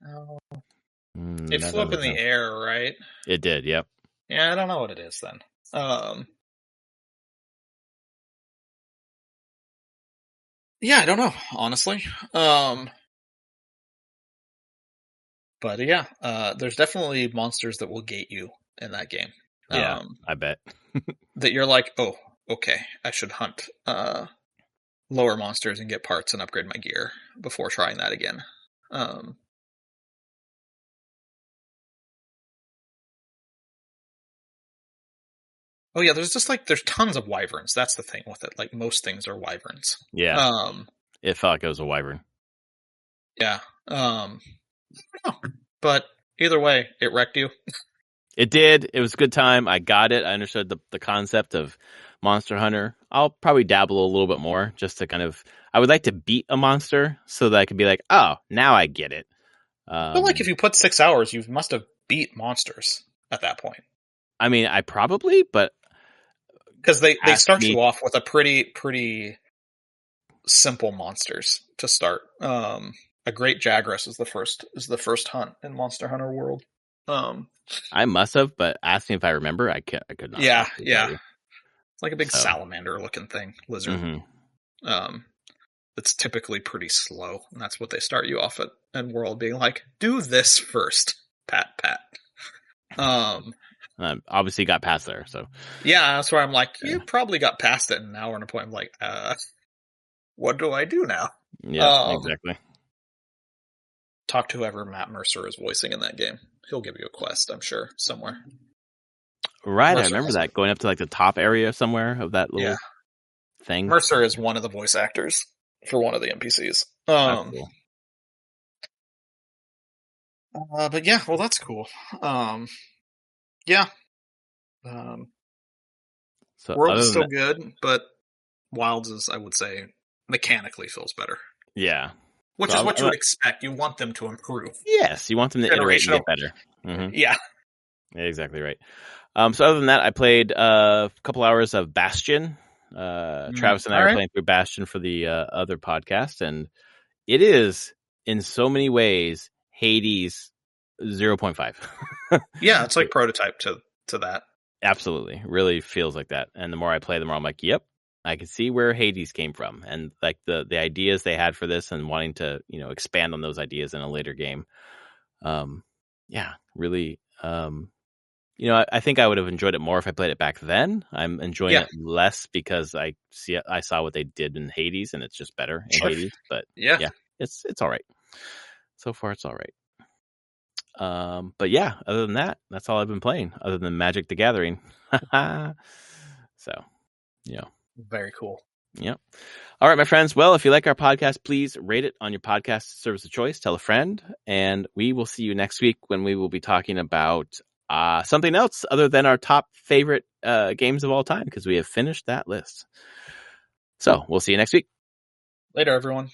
Oh, it That flew up in doesn't the sound. air, right? It did. Yep. Yeah, I don't know what it is then. Yeah, I don't know, honestly. But yeah, there's definitely monsters that will gate you in that game. Yeah, I bet. That you're like, oh, okay, I should hunt lower monsters and get parts and upgrade my gear before trying that again. Oh yeah, there's just like there's tons of wyverns. That's the thing with it. Like most things are wyverns. Yeah, it felt like it was a wyvern. Yeah. But either way, it wrecked you. It did. It was a good time. I got it. I understood the concept of Monster Hunter. I'll probably dabble a little bit more just to kind of. I would like to beat a monster so that I could be like, oh, now I get it. I feel like if you put 6 hours, you must have beat monsters at that point. I mean, I probably, but because they start me. you off with a pretty simple monsters to start. A great Jagras is the first hunt in Monster Hunter World. I must have, but ask me if I remember. I could not. Yeah, Tell you. it's like a big salamander looking thing, lizard. Mm-hmm. It's typically pretty slow, and that's what they start you off at in World, being like, do this first, pat. Obviously got past there, so yeah, that's where I'm like, you probably got past it, and now we're in a point. I'm like, what do I do now? Yeah, exactly. Talk to whoever Matt Mercer is voicing in that game. He'll give you a quest, I'm sure, somewhere. Right, Mercer, I remember that going up to like the top area somewhere of that little thing. Mercer is one of the voice actors for one of the NPCs. That's cool. But yeah, well, that's cool. Yeah. So World is still good, but Wilds is, I would say, mechanically feels better. Yeah. Which is what you would expect. You want them to improve. Yes, you want them to iterate and get better. Mm-hmm. Yeah. Exactly right. So other than that, I played a couple hours of Bastion. Travis and I were playing through Bastion for the other podcast, and it is, in so many ways, Hades 0.5. Yeah, it's like prototype to that. Absolutely. Really feels like that. And the more I play, the more I'm like, yep, I can see where Hades came from, and like the ideas they had for this, and wanting to expand on those ideas in a later game. Yeah, really I think I would have enjoyed it more if I played it back then. I'm enjoying Yeah. it less because I saw what they did in Hades, and it's just better in Sure. Hades. But Yeah. yeah, it's all right. So far, it's all right. But yeah, other than that, that's all I've been playing. Other than Magic: The Gathering. So, Very cool. Yep. All right, my friends. Well, if you like our podcast, please rate it on your podcast service of choice. Tell a friend, and we will see you next week when we will be talking about something else other than our top favorite games of all time, because we have finished that list. So we'll see you next week. Later, everyone.